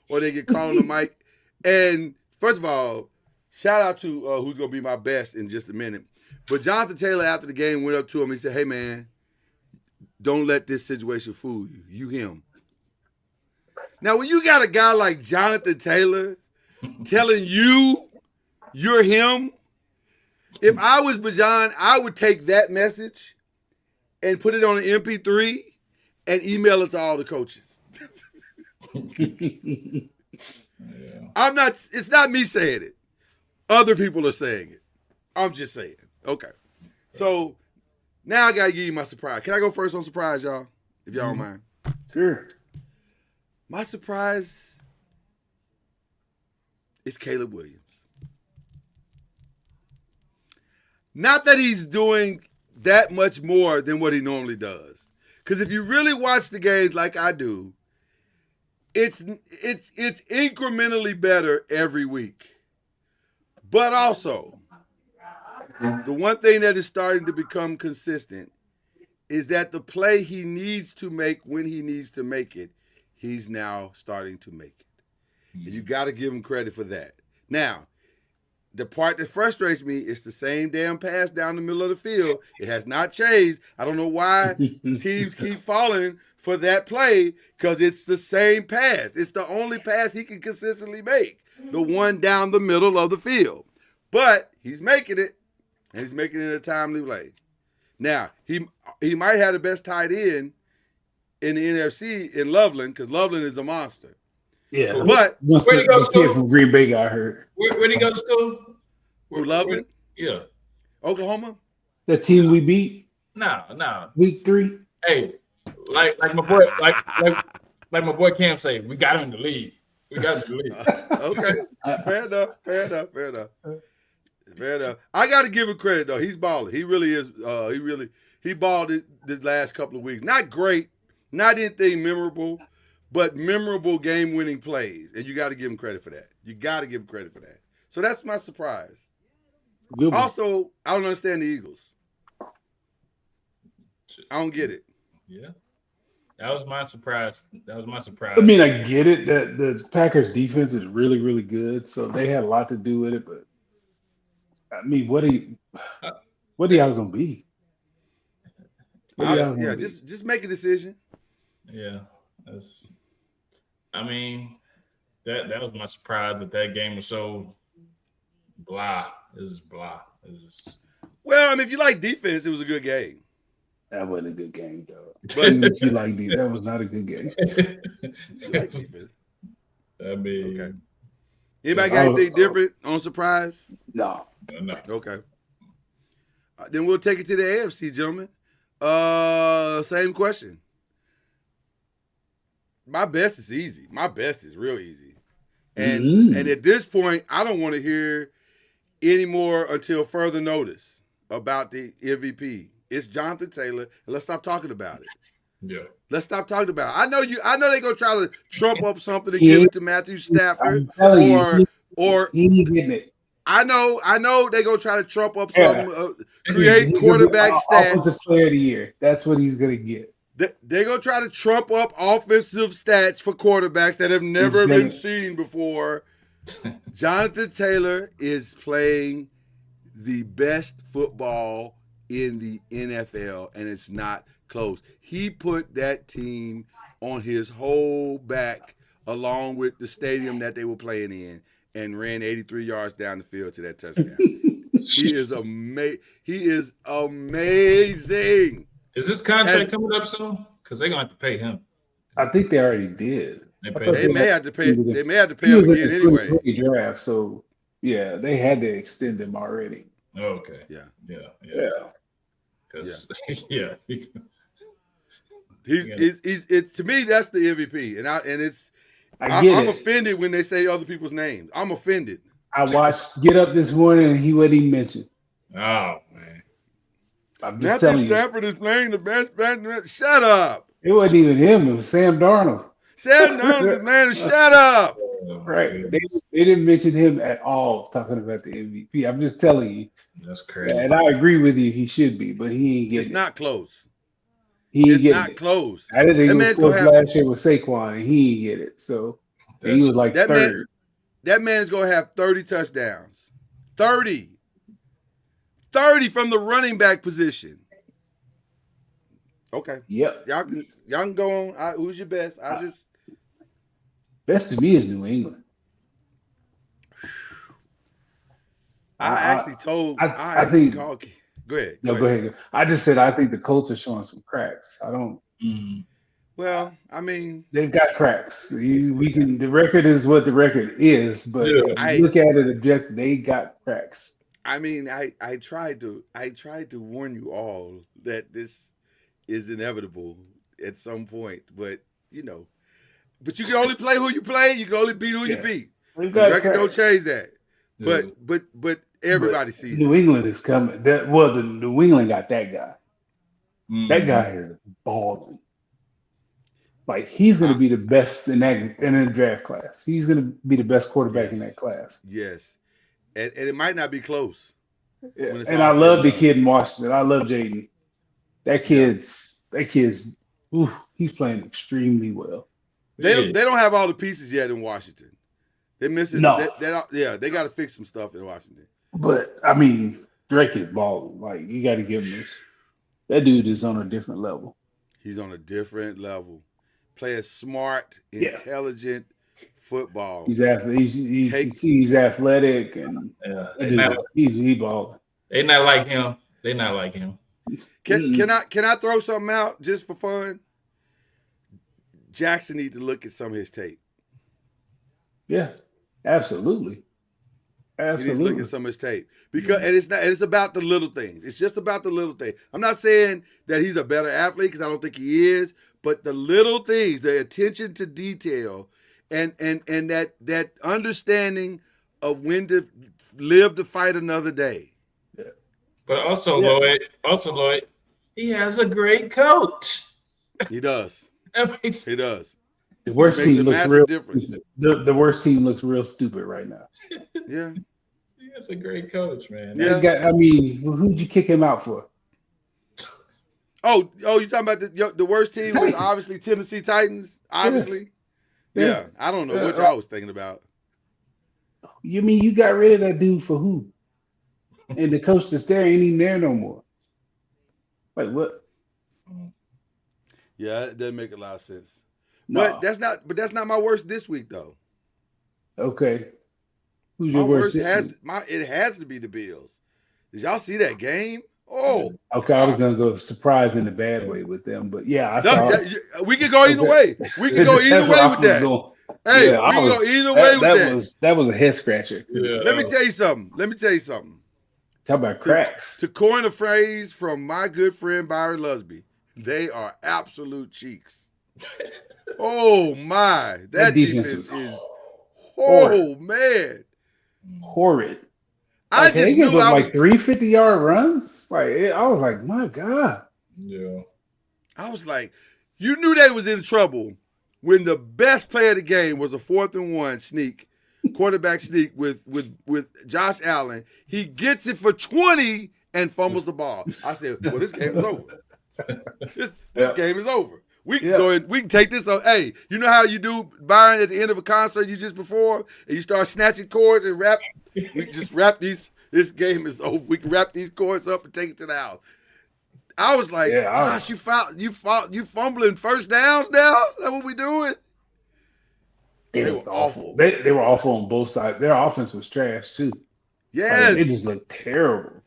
or they get called on the mic. And first of all, shout out to who's going to be my best in just a minute. But Jonathan Taylor, after the game, went up to him. He said, hey, man, don't let this situation fool you. You him. Now, when you got a guy like Jonathan Taylor telling you you're him. If I was Bajan, I would take that message and put it on an MP3 and email it to all the coaches. I'm not. It's not me saying it. Other people are saying it. I'm just saying. Okay. So now I gotta give you my surprise. Can I go first on surprise, y'all? If y'all don't mind.
Sure.
My surprise is Caleb Williams. Not that he's doing that much more than what he normally does. Because if you really watch the games like I do, it's incrementally better every week. But also, the one thing that is starting to become consistent is that the play he needs to make when he needs to make it, he's now starting to make it. And you got to give him credit for that. Now, the part that frustrates me is the same damn pass down the middle of the field. It has not changed. I don't know why teams keep falling for that play because it's the same pass. It's the only pass he can consistently make, the one down the middle of the field. But he's making it, and he's making it a timely play. Now, he might have the best tight end in the NFC in Loveland because Loveland is a monster.
Yeah.
But
Once
where'd he go to
the kid
school?
from Green Bay got hurt.
Where'd he go to school?
who Loveland?
Yeah.
Oklahoma?
That team we beat
No.
week 3.
Hey, like my boy, like my boy Cam say, we got him in the league. We got him in the league.
Okay. Fair enough. I got to give him credit, though. He's balling. He really is. He balled it the last couple of weeks. Not great, not anything memorable, but memorable game-winning plays. And you got to give him credit for that. So that's my surprise.
Good one.
Also, I don't understand the Eagles. I don't get it.
Yeah. That was my surprise.
I mean, I get it that the Packers defense is really, really good, so they had a lot to do with it. But I mean, what are y'all gonna be?
Just make a decision.
Yeah. That was my surprise that game was so blah. It was blah.
Well, I mean, if you like defense, it was a good game.
That wasn't a good game, though.
But
If you like defense, that was not a good game.
you like defense.
I mean,
Okay. Anybody got anything different on surprise?
No.
no.
Okay. Then we'll take it to the AFC, gentlemen. Same question. My best is easy. My best is real easy. And at this point, I don't want to hear any more until further notice about the MVP. It's Jonathan Taylor, and let's stop talking about it.
Yeah.
Let's stop talking about it. I know they're gonna try to trump up something to give it to Matthew Stafford,
I'm telling you,
or
he ain't getting it.
I know they're gonna try to trump up something, create
He's
quarterback
Offensive
stats.
player of the year. That's what he's gonna get.
They're gonna try to trump up offensive stats for quarterbacks that have never been seen before. Jonathan Taylor is playing the best football in the NFL, and it's not close. He put that team on his whole back along with the stadium that they were playing in and ran 83 yards down the field to that touchdown. He is amazing.
Is this contract coming up soon? Because they're gonna have to pay him.
I think they already did.
They may have to pay. They may have to pay
He
him
was in
again
the
anyway.
2020 draft, so yeah, they had to extend him already.
Okay.
Yeah.
Because yeah.
It's to me that's the MVP, and
I get
I'm
it.
offended when they say other people's names. I'm offended.
I watched Get Up this morning, and he wasn't even mentioned.
Oh man.
I'm just telling
Matthew
you,
Stafford is playing the best. Shut up.
it wasn't even him. It was Sam Darnold.
Sam Darnold, man, shut up.
Right? They didn't mention him at all. Talking about the MVP. I'm just telling you,
That's crazy.
and I agree with you. He should be, but he ain't getting
It's
it.
not close.
He ain't
It's
getting
not
it.
close.
I didn't think
That
it was
man's
close
gonna have-
last year with Saquon, and he ain't get it. So he was like
that
third.
That man is going to have 30 touchdowns. 30 from the running back position. Okay.
Yep.
Y'all can go on. Who's your best?
Best to me is New England.
I actually told.
I
I actually
think.
called. Go ahead.
No, go ahead. I just said I think the Colts are showing some cracks. I don't.
Mm.
Well, I mean,
They've got cracks. We can. The record is what the record is, but
Yeah.
if you look at it objectively, they got cracks.
I mean, I tried to warn you all that this is inevitable at some point, but but you can only play who you play. You can only beat who you
Yeah.
beat.
They've
The
got
record don't
cracks.
change that.
Yeah.
But everybody sees
New
it.
England is coming. The New England got that guy.
Mm.
That guy is balling. Like he's going to be the best in the draft class. He's going to be the best quarterback in that class.
Yes, and it might not be close.
Yeah.
When it's
And
all
I
said
love
and
the
done.
kid in Washington. I love Jaden. That kid's. Ooh, he's playing extremely well.
They don't have all the pieces yet in Washington. They're missing.
No.
They got to fix some stuff in Washington.
But I mean, Drake is balling. Like you got to give him this. That dude is on a different level.
He's on a different level. Playing smart,
Yeah.
intelligent football.
He's athletic. He's athletic, and
Yeah.
that dude, he's balling.
They not like him. They not like him.
Can I throw something out just for fun? Jackson need to look at some of his tape.
Yeah, absolutely.
He needs to look
Absolutely.
at some of his tape because and it's about the little things. It's just about the little thing. I'm not saying that he's a better athlete because I don't think he is, but the little things, the attention to detail, and that understanding of when to live to fight another day.
But also, Lloyd, he has a great coach.
He does.
That makes
He does.
The worst
Makes a
team looks
massive
real.
difference.
The worst team looks real stupid right now.
Yeah.
he has a great coach, man.
Yeah.
I mean, who'd you kick him out for?
Oh, you talking about the worst team was
Titans.
obviously Tennessee Titans, obviously.
Yeah.
Yeah. I don't know what y'all was thinking about.
You mean you got rid of that dude for who? And the coach that's there ain't even there no more. Like what?
Yeah, it doesn't make a lot of sense.
No.
But that's not my worst this week though.
Okay. Who's
My
your worst?
worst it has to be the Bills. Did y'all see that game? Oh,
Okay, I was gonna go surprise in a bad way with them, but yeah, I saw.
we can go either way. We can go either
That's where
way
I
with
was
that.
going.
Hey,
Yeah,
we can go either way with that.
That was a head scratcher.
Yeah.
Let me tell you something.
Talk about cracks.
To coin a phrase from my good friend Byron Lusby, they are absolute cheeks. Oh my, that defense
was
is
horrid.
man.
Horrid.
I
Like,
just
they
knew
gave up
I was
like 350-yard runs. I was like, my God.
Yeah.
I was like, you knew they was in trouble when the best play of the game was a 4th and 1 sneak, quarterback sneak with Josh Allen. He gets it for 20 and fumbles the ball. I said, well, this game is over. This game is over. We can go ahead, we can take this. Hey, you know how you do, Byron, at the end of a concert you just performed, and you start snatching chords and rap. We just wrap these. This game is over. We can wrap these chords up and take it to the house. I was like, Josh, you fumbling first downs now? That's what we doing?
They were awful. They were awful on both sides. Their offense was trash too.
Yes.
It just looked terrible.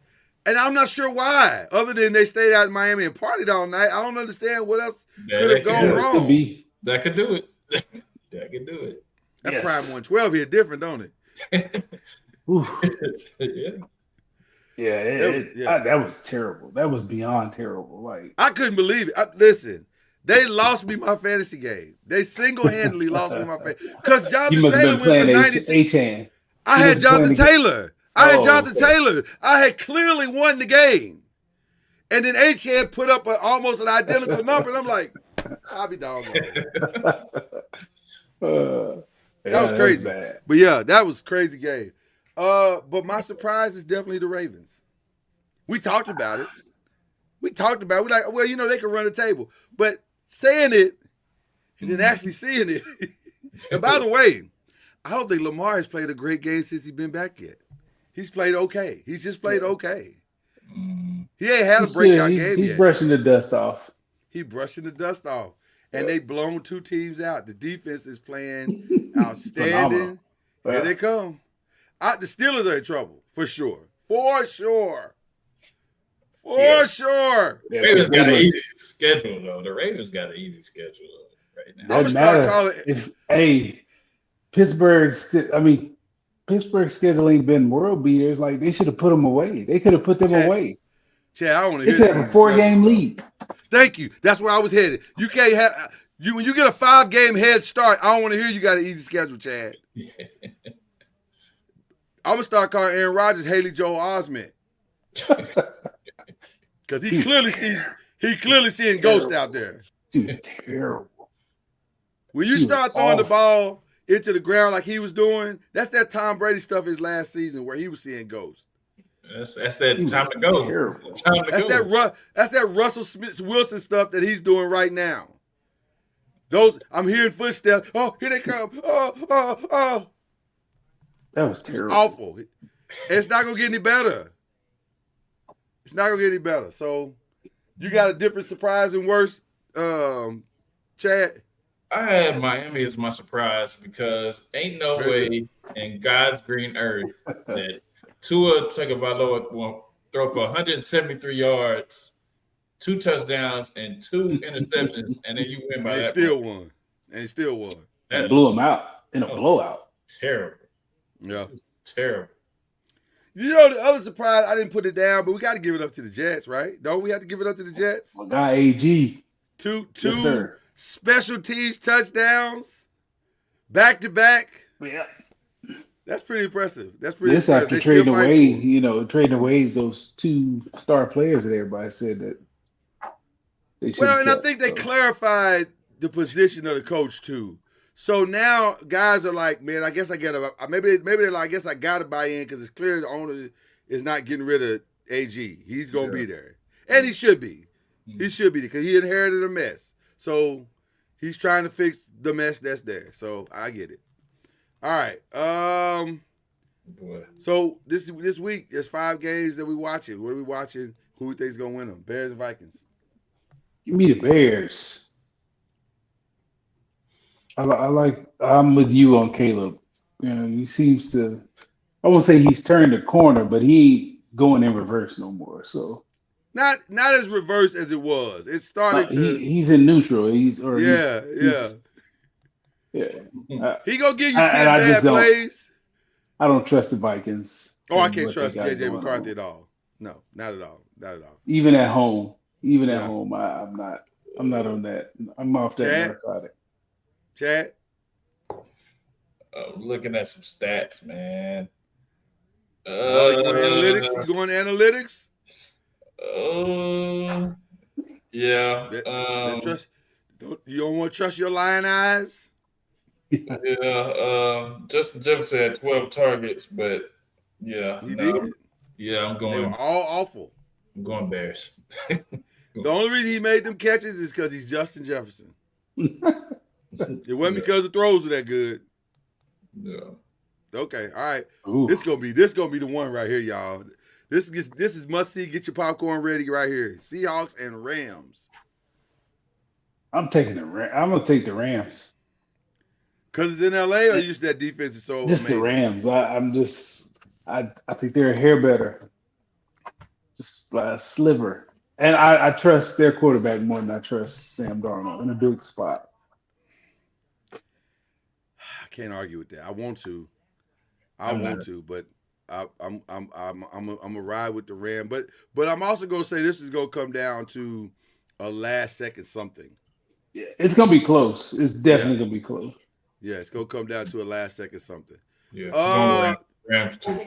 And I'm not sure why. Other than they stayed out in Miami and partied all night, I don't understand what else could have gone wrong.
Could be.
That could do it. That could do it.
That Prime 112 here different, don't it?
Yeah.
That was terrible. That was beyond terrible. Like
I couldn't believe it. Listen, they lost me my fantasy game. They single-handedly lost me my fantasy. Because Jonathan Taylor went for 92.
H-hand.
I had Jonathan Taylor. Taylor. I had clearly won the game. And then H-hand put up almost an identical number. And I'm like, I'll be doggone. That was crazy. But yeah, that was a crazy game. But my surprise is definitely the Ravens. We talked about it. We're like, well, they can run the table. But saying it and then actually seeing it. And by the way, I don't think Lamar has played a great game since he's been back yet. He's played okay. He's just played okay. He ain't had a breakout game yet.
He's brushing the dust off.
He brushing the dust off. And they blown 2 teams out. The defense is playing outstanding. Here they come. The Steelers are in trouble for sure. For sure.
Yes.
Sure.
Yeah,
Ravens got an
look,
easy schedule though. The Ravens got an easy schedule right now.
I'ma
doesn't
start
matter.
calling-
If Pittsburgh's schedule ain't been world beaters. Like they should have put them away. They could have put them
Chad,
away.
Chad, I don't want to
They
hear
should have a
that.
4-game lead.
Thank you. That's where I was headed. You can't have when you get a 5-game head start. I don't want to hear you got an easy schedule, Chad. I'm gonna start calling Aaron Rodgers Haley Joel Osment because he clearly seeing ghosts out there.
Dude's terrible.
When you
He was
start throwing the
awful.
ball into the ground like he was doing, that's that Tom Brady stuff his last season where he was seeing ghosts.
That's that
He was
time to go.
terrible.
Time to
That's
go.
that Russell Smith Wilson stuff that he's doing right now. I'm hearing footsteps. Oh, here they come. Oh.
That was terrible.
Awful. It's not gonna get any better. It's not gonna get any better. So you got a different surprise and worse, Chad.
I had Miami as my surprise because ain't no
Very
way in God's green earth that Tua Tagovailoa will throw for 173 yards, 2 touchdowns, and 2 interceptions, and then you win by
And he
that.
still won. And he still won.
They
That
blew him out in a blowout.
terrible.
Yeah.
Terrible.
You know the other surprise, I didn't put it down, but we got to give it up to the Jets, right? Don't we have to give it up to the Jets?
My guy AG.
Two
Yes, sir.
special teams touchdowns, back to back.
Yeah.
That's pretty impressive. That's pretty
This
impressive.
after
They still
trading
fighting
away,
for it.
trading away those 2 star players that everybody said that they should.
Well, and I think they clarified the position of the coach too. So now guys are like, man, I guess I got to maybe they're like, I guess I got to buy in because it's clear the owner is not getting rid of AG. He's gonna be there, and he should be. He should be because he inherited a mess. So he's trying to fix the mess that's there. So I get it. All right.
Boy.
So this week there's 5 games that we watching. What are we watching? Who we think's gonna win them? Bears and Vikings.
Give me the Bears. I'm with you on Caleb. He seems to. I won't say he's turned the corner, but he ain't going in reverse no more. So
Not as reverse as it was. It started to.
he's in neutral.
Yeah.
Yeah.
He gonna give you 10
And I
bad
just don't.
plays.
I don't trust the Vikings.
Oh, I
and
can't
what they
trust
got
JJ
going
McCarthy
on.
at all. No, not at all. Not at all.
Even at home.
Yeah.
I'm not on that. I'm off that
Chad?
narcotic.
Chad?
Looking at some stats, man.
You going analytics? You going analytics?
Yeah.
You don't want to trust your lion eyes?
Yeah. Justin Jefferson had 12 targets, but yeah.
He
no.
did.
Yeah, I'm
They were
going
all awful.
Bears.
The only reason he made them catches is because he's Justin Jefferson. It wasn't because the throws were that good.
Yeah.
Okay, all right.
Ooh.
This gonna be the one right here, y'all. This is must see. Get your popcorn ready right here. Seahawks and Rams.
I'm taking the I'm gonna take the Rams.
Cause it's in LA, or just that defense is so
Just
amazing?
the Rams. I think they're a hair better. Just a sliver. And I trust their quarterback more than I trust Sam Darnold in a big spot.
I can't argue with that. I want to, but I'm a ride with the Ram. But I'm also gonna say this is gonna come down to a last second something.
Yeah, it's gonna be close. It's definitely gonna be close.
Yeah, it's gonna come down to a last second something.
Yeah.
Uh,
Rams too.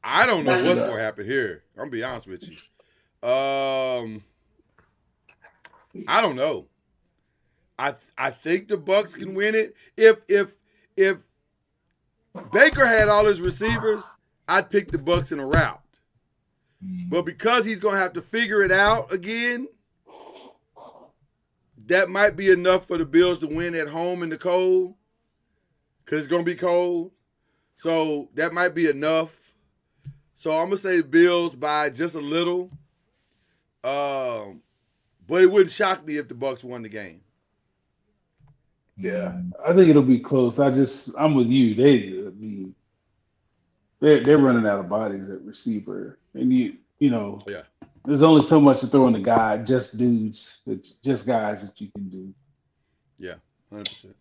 I don't know what's gonna happen here. I'm gonna be honest with you. I don't know. I think the Bucks can win it. If Baker had all his receivers, I'd pick the Bucks in a rout. But because he's gonna have to figure it out again, that might be enough for the Bills to win at home in the cold. Cause it's gonna be cold. So that might be enough. So I'm gonna say Bills by just a little. But it wouldn't shock me if the Bucks won the game.
Yeah, I think it'll be close. I'm with you. they're running out of bodies at receiver, and you know,
Yeah.
there's only so much to throw in the guy, just dudes, just guys that you can do.
Yeah, 100%.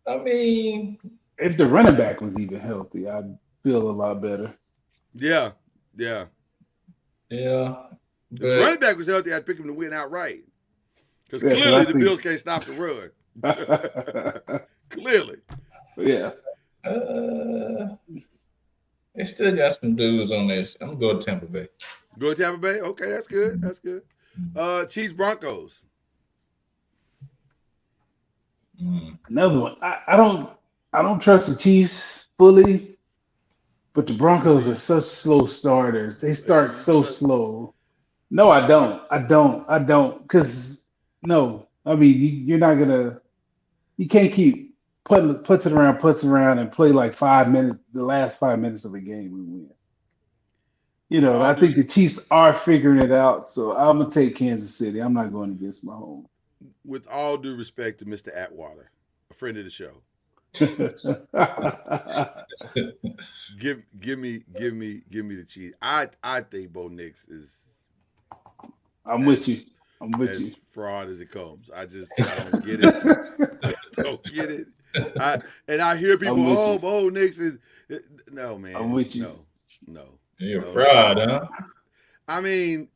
I mean,
If the running back was even healthy, I'd feel a lot better.
Yeah.
yeah.
If the running
But
back was healthy, I'd pick him to win outright. Because
Yeah, 'cause
clearly
I
the
think-
Bills can't stop the run. Clearly.
Yeah,
they still got some dudes on this. I'm gonna go to Tampa Bay.
Go to Tampa Bay. Okay, that's good. That's good. Chiefs Broncos.
another one. I don't trust the Chiefs fully, but the Broncos are such slow starters. They start so slow. No, I don't. Because no, I mean you're not gonna. You can't keep puts it around, and play like 5 minutes, the last 5 minutes of the game and win. You know, I think the Chiefs are figuring it out. So I'm gonna take Kansas City. I'm not going against Mahomes.
With all due respect to Mr. Atwater, a friend of the show. Give me the Chiefs. I think Bo Nix is
I'm with you. I'm with you.
as fraud as it comes. I don't get it. Don't get it. I hear people,
with
oh,
you.
Bo Nix is no, man.
I'm with you.
No.
You're
No,
a fraud, huh?
I mean,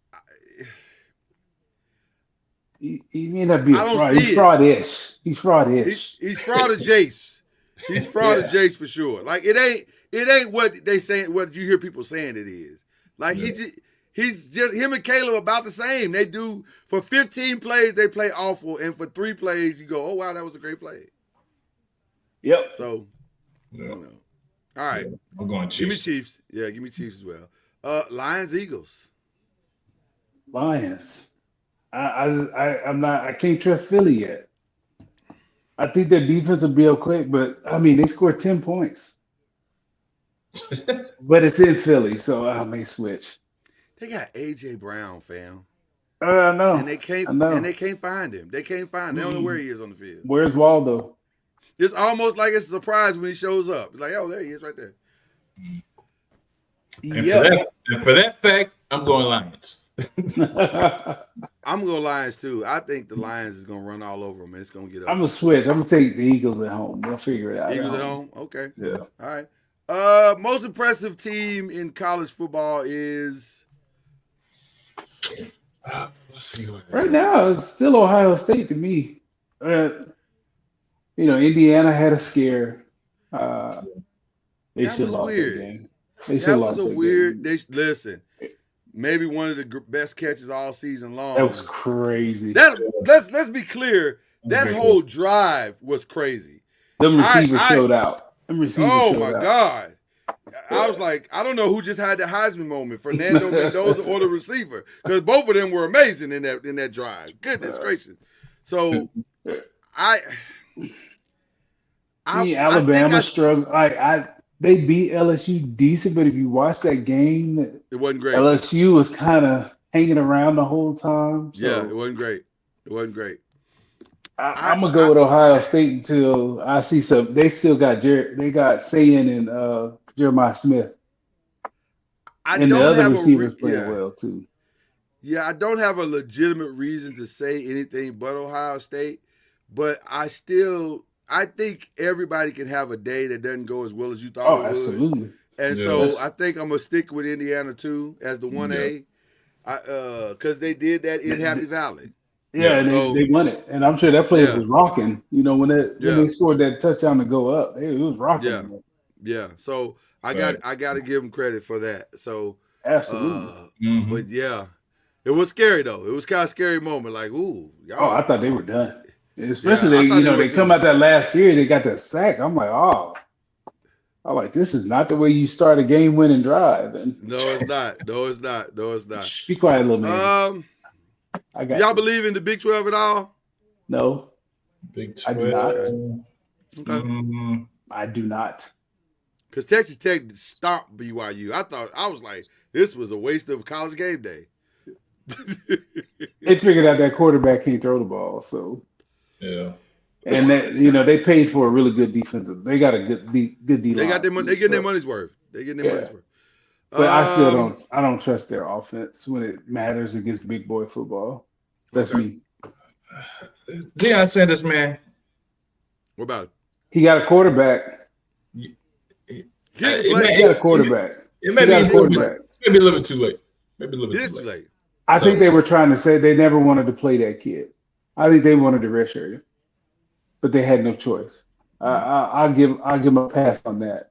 He may not be a
I don't
fraud.
see
He's
it.
fraudish. He's fraudish.
he's fraud of Jace. He's fraud of Jace for sure. Like it ain't what they saying. What you hear people saying it is. Like he's just him and Caleb about the same. They do for 15 plays they play awful, and for 3 plays you go, oh wow, that was a great play.
Yep.
So
Yeah.
you know, all right.
I'm going
Give me
Chiefs.
Chiefs. Yeah, give me Chiefs as well. Lions Eagles.
Lions. I'm not. I can't trust Philly yet. I think their defense will be okay, but I mean they scored 10 points. But it's in Philly, so I may switch.
They got AJ Brown, fam,
I know.
and they can't
I know.
find him. They can't find him. They don't know where he is on the field.
Where's Waldo?
It's almost like it's a surprise when he shows up. It's like, oh, there he is, right there.
And for that fact, I'm going Lions.
I'm going Lions too. I think the Lions is gonna run all over them, and it's gonna get up.
I'm gonna switch. I'm gonna take the Eagles at home. They'll figure it out.
Eagles at home. Okay.
Yeah.
All right. Most impressive team in college football is
Let's see what
Right now, it's still Ohio State to me. Indiana had a scare. They
That
should have
was
lost
weird.
that game. They should
that
have
was
lost
a
that
weird.
game.
Listen, maybe one of the best catches all season long.
That was crazy.
Let's be clear. That
Okay.
whole drive was crazy.
Them receivers
I-
showed out. Them receivers
Oh
showed
my
out.
God. I was like, I don't know who just had the Heisman moment, Fernando Mendoza or the receiver, because both of them were amazing in that drive. Goodness gracious! So I
mean,
think
Alabama struggled. They beat LSU decent, but if you watch that game,
it wasn't great.
LSU was kind of hanging around the whole time. So
Yeah, it wasn't great. It wasn't great.
I'm gonna go with Ohio State until I see some. They still got they got Sayin and Jeremiah Smith,
I
and the
don't
other
have
receivers playing
yeah.
well too.
Yeah, I don't have a legitimate reason to say anything but Ohio State, but I think everybody can have a day that doesn't go as well as you thought
Oh,
it would.
absolutely.
And
Yeah.
so I think I'm gonna stick with Indiana too as the 1A, because they did that in Happy Valley.
Yeah, and
So-
they won it, and I'm sure that place
Yeah.
was rocking. When
Yeah.
they scored that touchdown to go up, it was rocking.
Yeah. Yeah, so I got to give them credit for that. So,
Absolutely.
Mhm.
but yeah, it was scary though. It was kind of scary moment. Like, ooh, y'all.
I thought they were done. Especially
Yeah, I thought they were
they
too.
come out that last series, they got that sack. I'm like, I'm like, this is not the way you start a game-winning drive. And
No, it's not. No, it's not. No, it's not.
Shh, be quiet, little man. I got
Y'all
you.
believe in the Big 12 at all?
No,
Big
I do
12.
not.
Okay.
Mm,
I do not.
Because Texas Tech stopped BYU. I was like, this was a waste of college game day.
They figured out that quarterback can't throw the ball, so
yeah.
And that they paid for a really good defensive. They got a good D
They got
line
their money.
too,
They getting their
so
money's worth. They getting their
yeah.
money's worth.
But I still
Um.
don't trust their offense when it matters against big boy football. That's
Okay.
me.
Deion Sanders, man.
What about it?
He got a quarterback.
He
It
can
may-
play.
He got a quarterback.
It may
He
be
got
a
a
little bit,
quarterback.
maybe a little bit too late. Maybe a little
It
bit
is
too
too
late.
late.
I
So-
think they were trying to say they never wanted to play that kid. I think they wanted to redshirt him, but they had no choice. I'll give him a pass on that.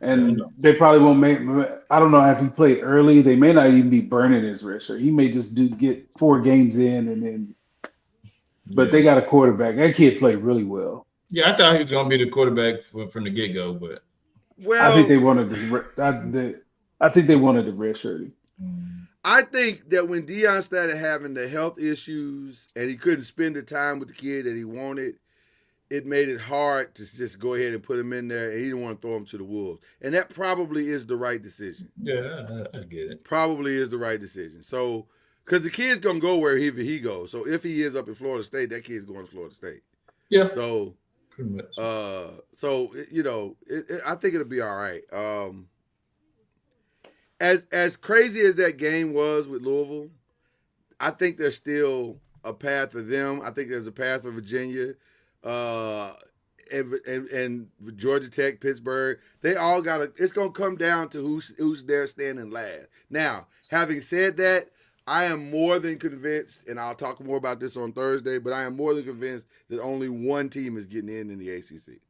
And they probably won't make. I don't know if he played early. They may not even be burning his redshirt. He may just get 4 games in and then. But they got a quarterback. That kid played really well.
Yeah, I thought he was going to be the quarterback from the get go, but
Well,
I think they wanted I think they wanted to redshirt him.
I think that when Deion started having the health issues and he couldn't spend the time with the kid that he wanted, it made it hard to just go ahead and put him in there, and he didn't want to throw him to the wolves. And that probably is the right decision.
yeah, I get it.
Probably is the right decision. So, because the kid's gonna go wherever he goes. So if he is up in Florida State, that kid's going to Florida State.
Yeah,
So,
pretty much.
I think it'll be all right. As crazy as that game was with Louisville, I think there's still a path for them. I think there's a path for Virginia, and Georgia Tech, Pittsburgh. They all got to. It's gonna come down to who's there standing last. Now, having said that, I am more than convinced, and I'll talk more about this on Thursday. But I am more than convinced that only one team is getting in the ACC.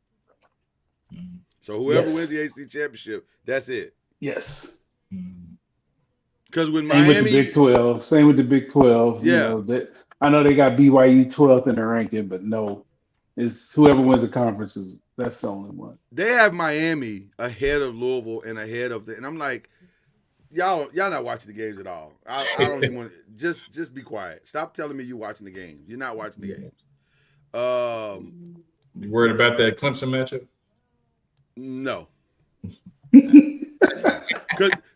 So whoever wins the ACC championship, that's it.
Yes.
Because with
Same with the
Miami,
Big 12. Same with the Big 12.
Yeah.
I know they got BYU 12th in the ranking, but no, it's whoever wins the conferences. That's the only one.
they have Miami ahead of Louisville and ahead of and I'm like, y'all not watching the games at all. I don't even want to just be quiet. Stop telling me you're watching the games. You're not watching the games.
You worried about that Clemson matchup?
No.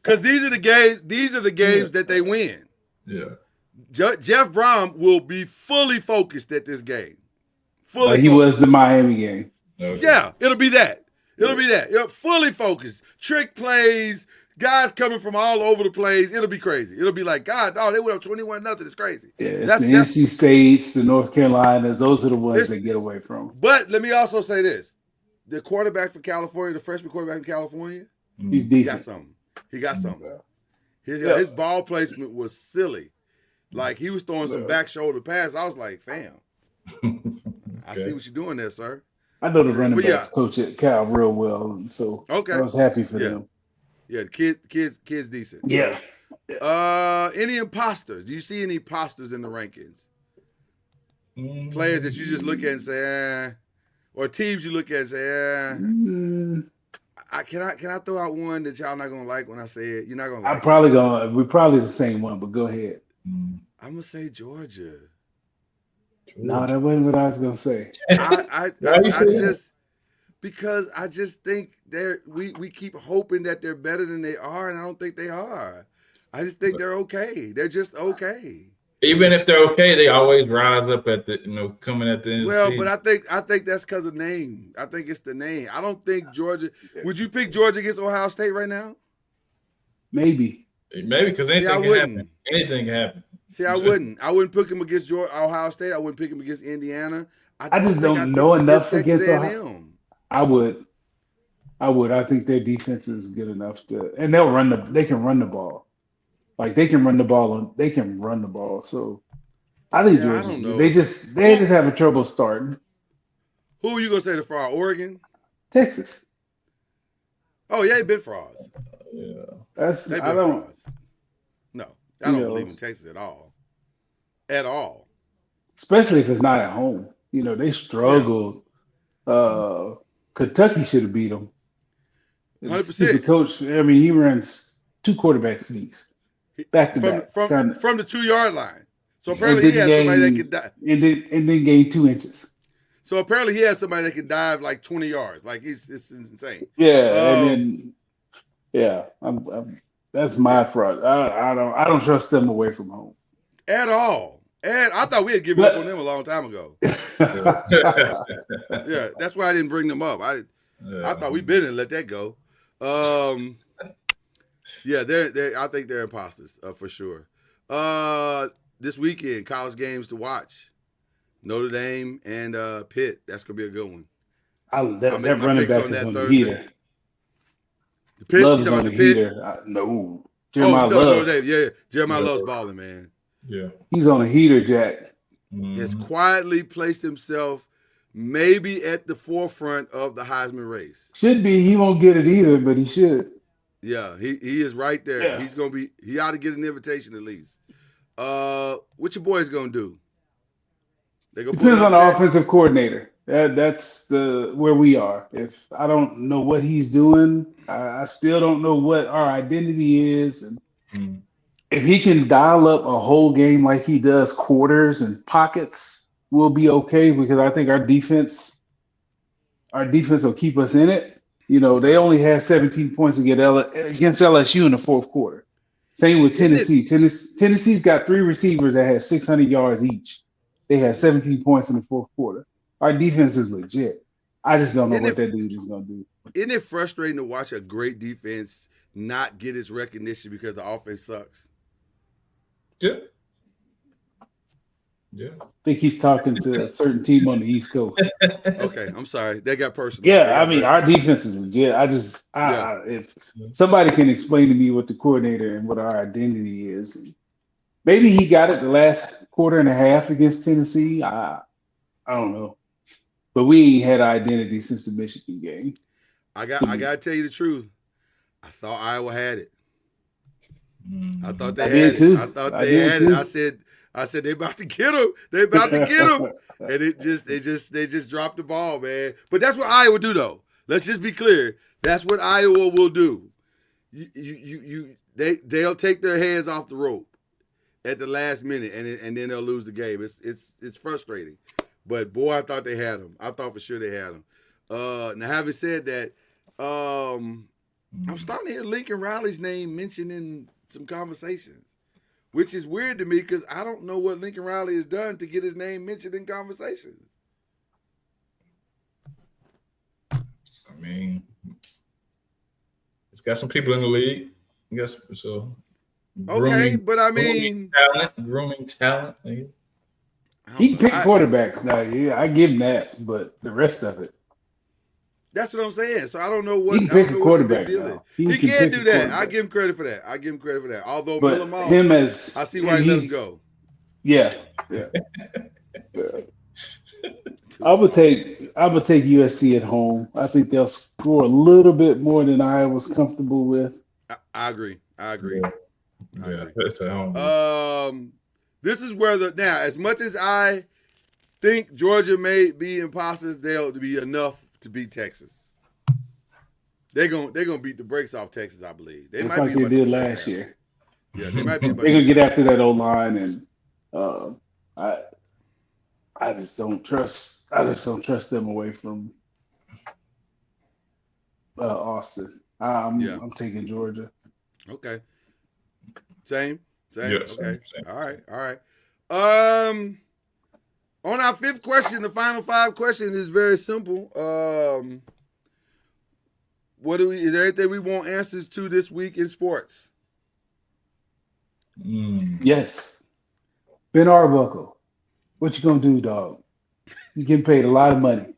Because these are the games. These are the games that they win.
Yeah.
Jeff Brom will be fully focused at this game. Fully
Like he
focused.
was the Miami game.
Okay.
Yeah, it'll be that. It'll be that. Fully focused. Trick plays, guys coming from all over the place. It'll be crazy. It'll be like, God, oh, they went up 21-0. It's crazy.
Yeah, it's
That's-
the
that's-
NC States, the North Carolinas. Those are the ones
It's-
they get away from.
But let me also say this. The quarterback for California, the freshman quarterback in California,
He's
he got
decent.
something. He got something.
Yeah.
His ball placement was silly. Like, he was throwing some back shoulder pass. I was like, fam, I see what you're doing there, sir.
I know the running
But yeah.
backs coach at Cal real well, and so
Okay.
I was happy for
Yeah.
them.
Yeah, the kid's decent.
Yeah.
Any imposters? Do you see any imposters in the rankings? Players that you just look at and say, or teams you look at and say, Can I throw out one that y'all not gonna like when I say it? You're not gonna like
We're probably the same one, but go ahead.
I'm gonna say Georgia.
No, that wasn't what I was gonna say.
I
Why you say that?
just because I just think we keep hoping that they're better than they are, and I don't think they are. I just think they're okay. They're just okay.
Even if they're okay, they always rise up at the coming at the end.
Well,
of the
but
season.
I think that's because of name. I think it's the name. I don't think Georgia. Would you pick Georgia against Ohio State right now?
Maybe.
Maybe because
I
anything can
wouldn't.
happen. Anything can happen.
See, I wouldn't. I wouldn't pick him against Ohio State. I wouldn't pick him against Indiana.
I just
think
don't know
pick
enough
Texas
against
A&M.
I would. I think their defense is good enough to, and they can run the ball. Like they can run the ball. So I think
Yeah, I
Georgia's
don't
good.
know.
They just having trouble starting.
Who are you gonna say the fraud? Oregon?
Texas.
Oh yeah, they been frauds.
Yeah.
They been frauds. No, I don't believe in Texas at all. At all.
Especially if it's not at home. They struggled. Kentucky should have beat them.
100%.
Stupid coach. I mean, he runs 2 quarterback sneaks back to back.
From the 2-yard line. So apparently he has somebody that could dive.
And then gain 2 inches.
So apparently he has somebody that can dive like 20 yards. Like it's insane.
Yeah, and then that's my fraud. I don't trust them away from home
At all. And I thought we had given up on them a long time ago. Yeah, that's why I didn't bring them up. I thought we been and let that go. Yeah, they're I think they're imposters for sure. This weekend, college games to watch: Notre Dame and Pitt. That's gonna be a good one.
That
my
running
picks
back
on
is
that
on the
Thursday.
heater.
The Pitt,
Love's
you talking
on
about
the
the Pitt?
heater. No,
Oh,
Jeremiah
no,
Love.
Dave. Yeah, Jeremiah Love's balling, man.
Yeah.
He's on a heater, Jack.
Has quietly placed himself maybe at the forefront of the Heisman race.
Should be. He won't get it either, but he should.
Yeah, he is right there.
Yeah.
He's gonna be. He ought to get an invitation at least. What your boys gonna do? They gonna
Depends on the
upset?
offensive coordinator. That's where we are. If I don't know what he's doing, I still don't know what our identity is. And if he can dial up a whole game like he does quarters and pockets, we'll be okay because I think our defense will keep us in it. You know, they only had 17 points against LSU in the fourth quarter. Same with Tennessee. Tennessee's got 3 receivers that had 600 yards each. They had 17 points in the fourth quarter. Our defense is legit. I just don't know what that dude is going to do.
Isn't it frustrating to watch a great defense not get its recognition because the offense sucks?
Yeah.
I think he's talking to a certain team on the East Coast.
Okay, I'm sorry. They got personal.
Yeah, I mean, our defense is legit. If somebody can explain to me what the coordinator and what our identity is, maybe he got it the last quarter and a half against Tennessee. I don't know, but we ain't had identity since the Michigan game.
I gotta tell you the truth. I thought Iowa had it. I thought they had
too.
it. I thought they had it. I said they about to get him. They about to get him, and they just dropped the ball, man. But that's what Iowa do, though. Let's just be clear. That's what Iowa will do. They'll take their hands off the rope at the last minute, and then they'll lose the game. It's frustrating. But boy, I thought they had him. I thought for sure they had him. Now, having said that, I'm starting to hear Lincoln Riley's name mentioned in some conversations, which is weird to me because I don't know what Lincoln Riley has done to get his name mentioned in conversations.
I mean, it's got some people in the league. I guess so.
Okay, but I mean,
grooming talent.
He picked quarterbacks now. Yeah, I give him that, but the rest of it.
That's what I'm saying. So I don't know what.
He can pick a quarterback now.
He can do that. I give him credit for that. Although
but
Miller Moss,
him as
I see why he let him go.
Yeah. I would take USC at home. I think they'll score a little bit more than I was comfortable with.
I agree.
Yeah, that's at home.
This is where now, as much as I think Georgia may be imposters, they'll be enough to beat Texas. They're gonna beat the brakes off Texas, I believe. They
It's
might
like
be
they did last year.
Yeah, they might be.
They're gonna get after that O-line, and I just don't trust them away from Austin. I'm taking Georgia.
Okay. Same.
Yeah,
Okay.
same.
All right. On our 5th question, the final 5 question is very simple. Is there anything we want answers to this week in sports?
Yes. Ben Arbuckle. What you gonna do, dog? You getting paid a lot of money.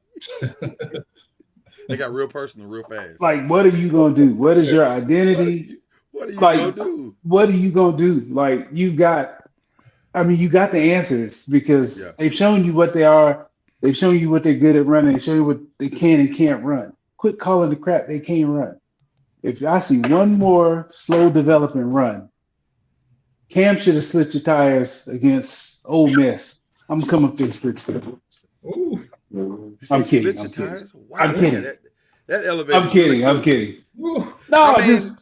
They got real personal real fast.
Like, what are you gonna do? What is your identity?
What are you
Like,
gonna do?
What are you gonna do? Like, you got the answers because they've shown you what they are. They've shown you what they're good at running. They show you what they can and can't run. Quit calling the crap they can't run. If I see one more slow developing run, Cam should have slit your tires against Ole Miss. I'm coming up this Pittsburgh. I'm kidding.
Wow,
I'm kidding.
That elevator.
I'm kidding. No,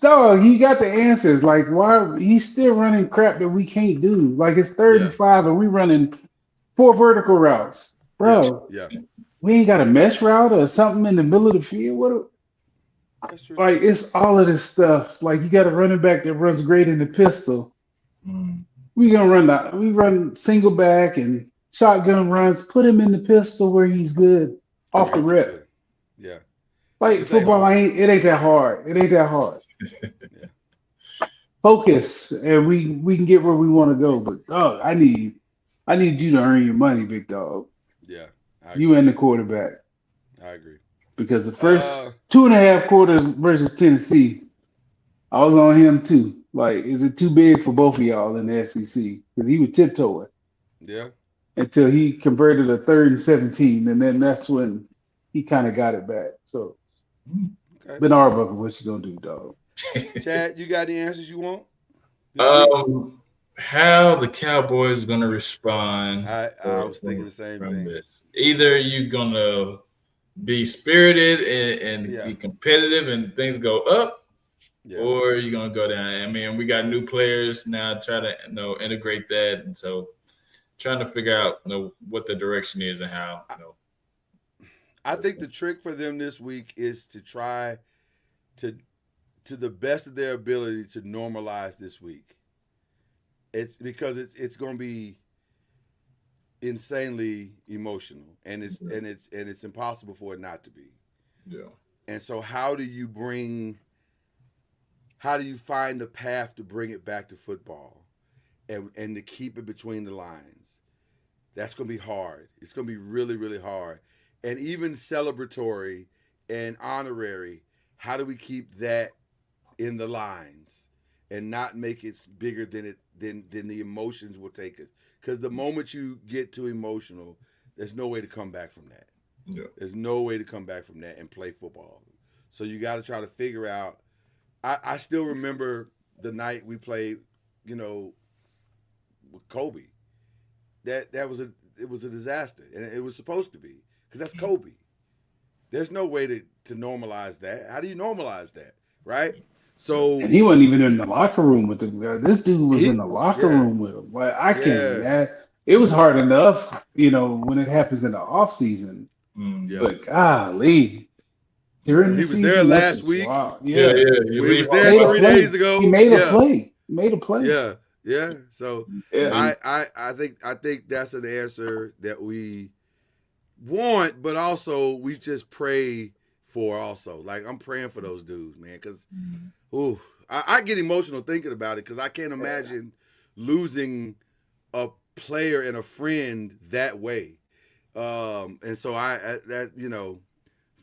dog. You got the answers. Like, why he's still running crap that we can't do? Like, it's 3rd and 5, and we running 4 vertical routes, bro.
Yeah.
We ain't got a mesh route or something in the middle of the field.
That's true.
Like, it's all of this stuff. Like, you got a running back that runs great in the pistol. we run single back and shotgun runs. Put him in the pistol where he's good off the rip.
Yeah.
Like
This ain't
football,
hard.
it ain't that hard. It ain't that hard. Focus, and we can get where we want to go. But dog, I need you to earn your money, big dog.
Yeah.
You and the quarterback,
I agree.
because the first 2.5 quarters versus Tennessee, I was on him too. Like, is it too big for both of y'all in the SEC? Because he was tiptoeing
Yeah.
until he converted a 3rd and 17, and then that's when he kind of got it back. So,
Okay.
Ben Arbuckle, what you gonna do, dog?
Chad, you got the answers you want? this week?
How the Cowboys gonna respond?
I was thinking the same
from
thing.
this. Either you gonna be spirited and
Yeah.
be competitive and things go up,
Yeah.
or you're gonna go down. I mean, we got new players now, try to integrate that, and so trying to figure out what the direction is and how.
I think the trick for them this week is to try to the best of their ability to normalize this week. It's because it's going to be insanely emotional, and it's impossible for it not to be.
Yeah.
And so how do you find the path to bring it back to football and to keep it between the lines? That's going to be hard. It's going to be really, really hard. And even celebratory and honorary, how do we keep that in the lines and not make it bigger than the emotions will take us? Because the moment you get too emotional, there's no way to come back from that.
Yeah.
There's no way to come back from that and play football. So you got to try to figure out. I still remember the night we played, with Kobe. It was a disaster, and it was supposed to be, because that's Kobe. There's no way to normalize that. How do you normalize that, right? So,
And he wasn't even in the locker room with them. This dude was in the locker room with him. Like, I can't. It was hard enough, when it happens in the off season.
Mm.
Yeah.
But golly, during the
was
season,
there
that's
last
just
week.
wild.
Yeah.
he was there
Made a
3
play.
days ago.
He made
Yeah.
a play. Made a play.
Yeah. So
Yeah.
I think that's an answer that we want, but also we just pray for. Also, like, I'm praying for those dudes, man, because I get emotional thinking about it, because I can't imagine losing a player and a friend that way. And so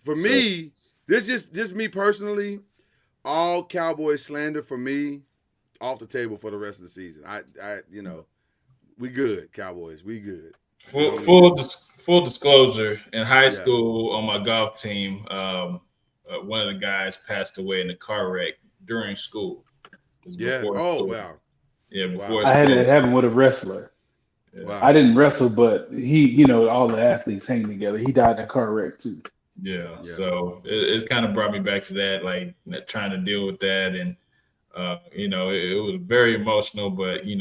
for me, this just me personally, all Cowboy slander for me off the table for the rest of the season. We good, Cowboys. We good.
Full disclosure, in high school on my golf team, one of the guys passed away in a car wreck during school.
Yeah. Oh, wow.
Yeah, before
I had it happen with a wrestler.
Wow.
I didn't wrestle, but he, all the athletes hang together. He died in a car wreck too.
Yeah. So it kind of brought me back to that, like trying to deal with that, and it was very emotional, but you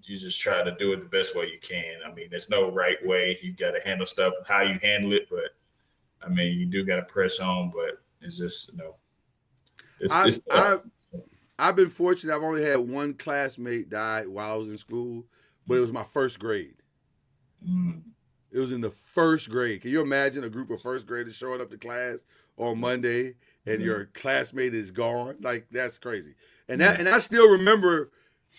just try to do it the best way you can. I mean, there's no right way. You got to handle stuff how you handle it, but I mean, you do got to press on. But it's just it's tough.
I've been fortunate. I've only had one classmate die while I was in school, but it was my first grade. It was in the first grade. Can you imagine a group of first graders showing up to class on Monday and your classmate is gone? Like, that's crazy. And I still remember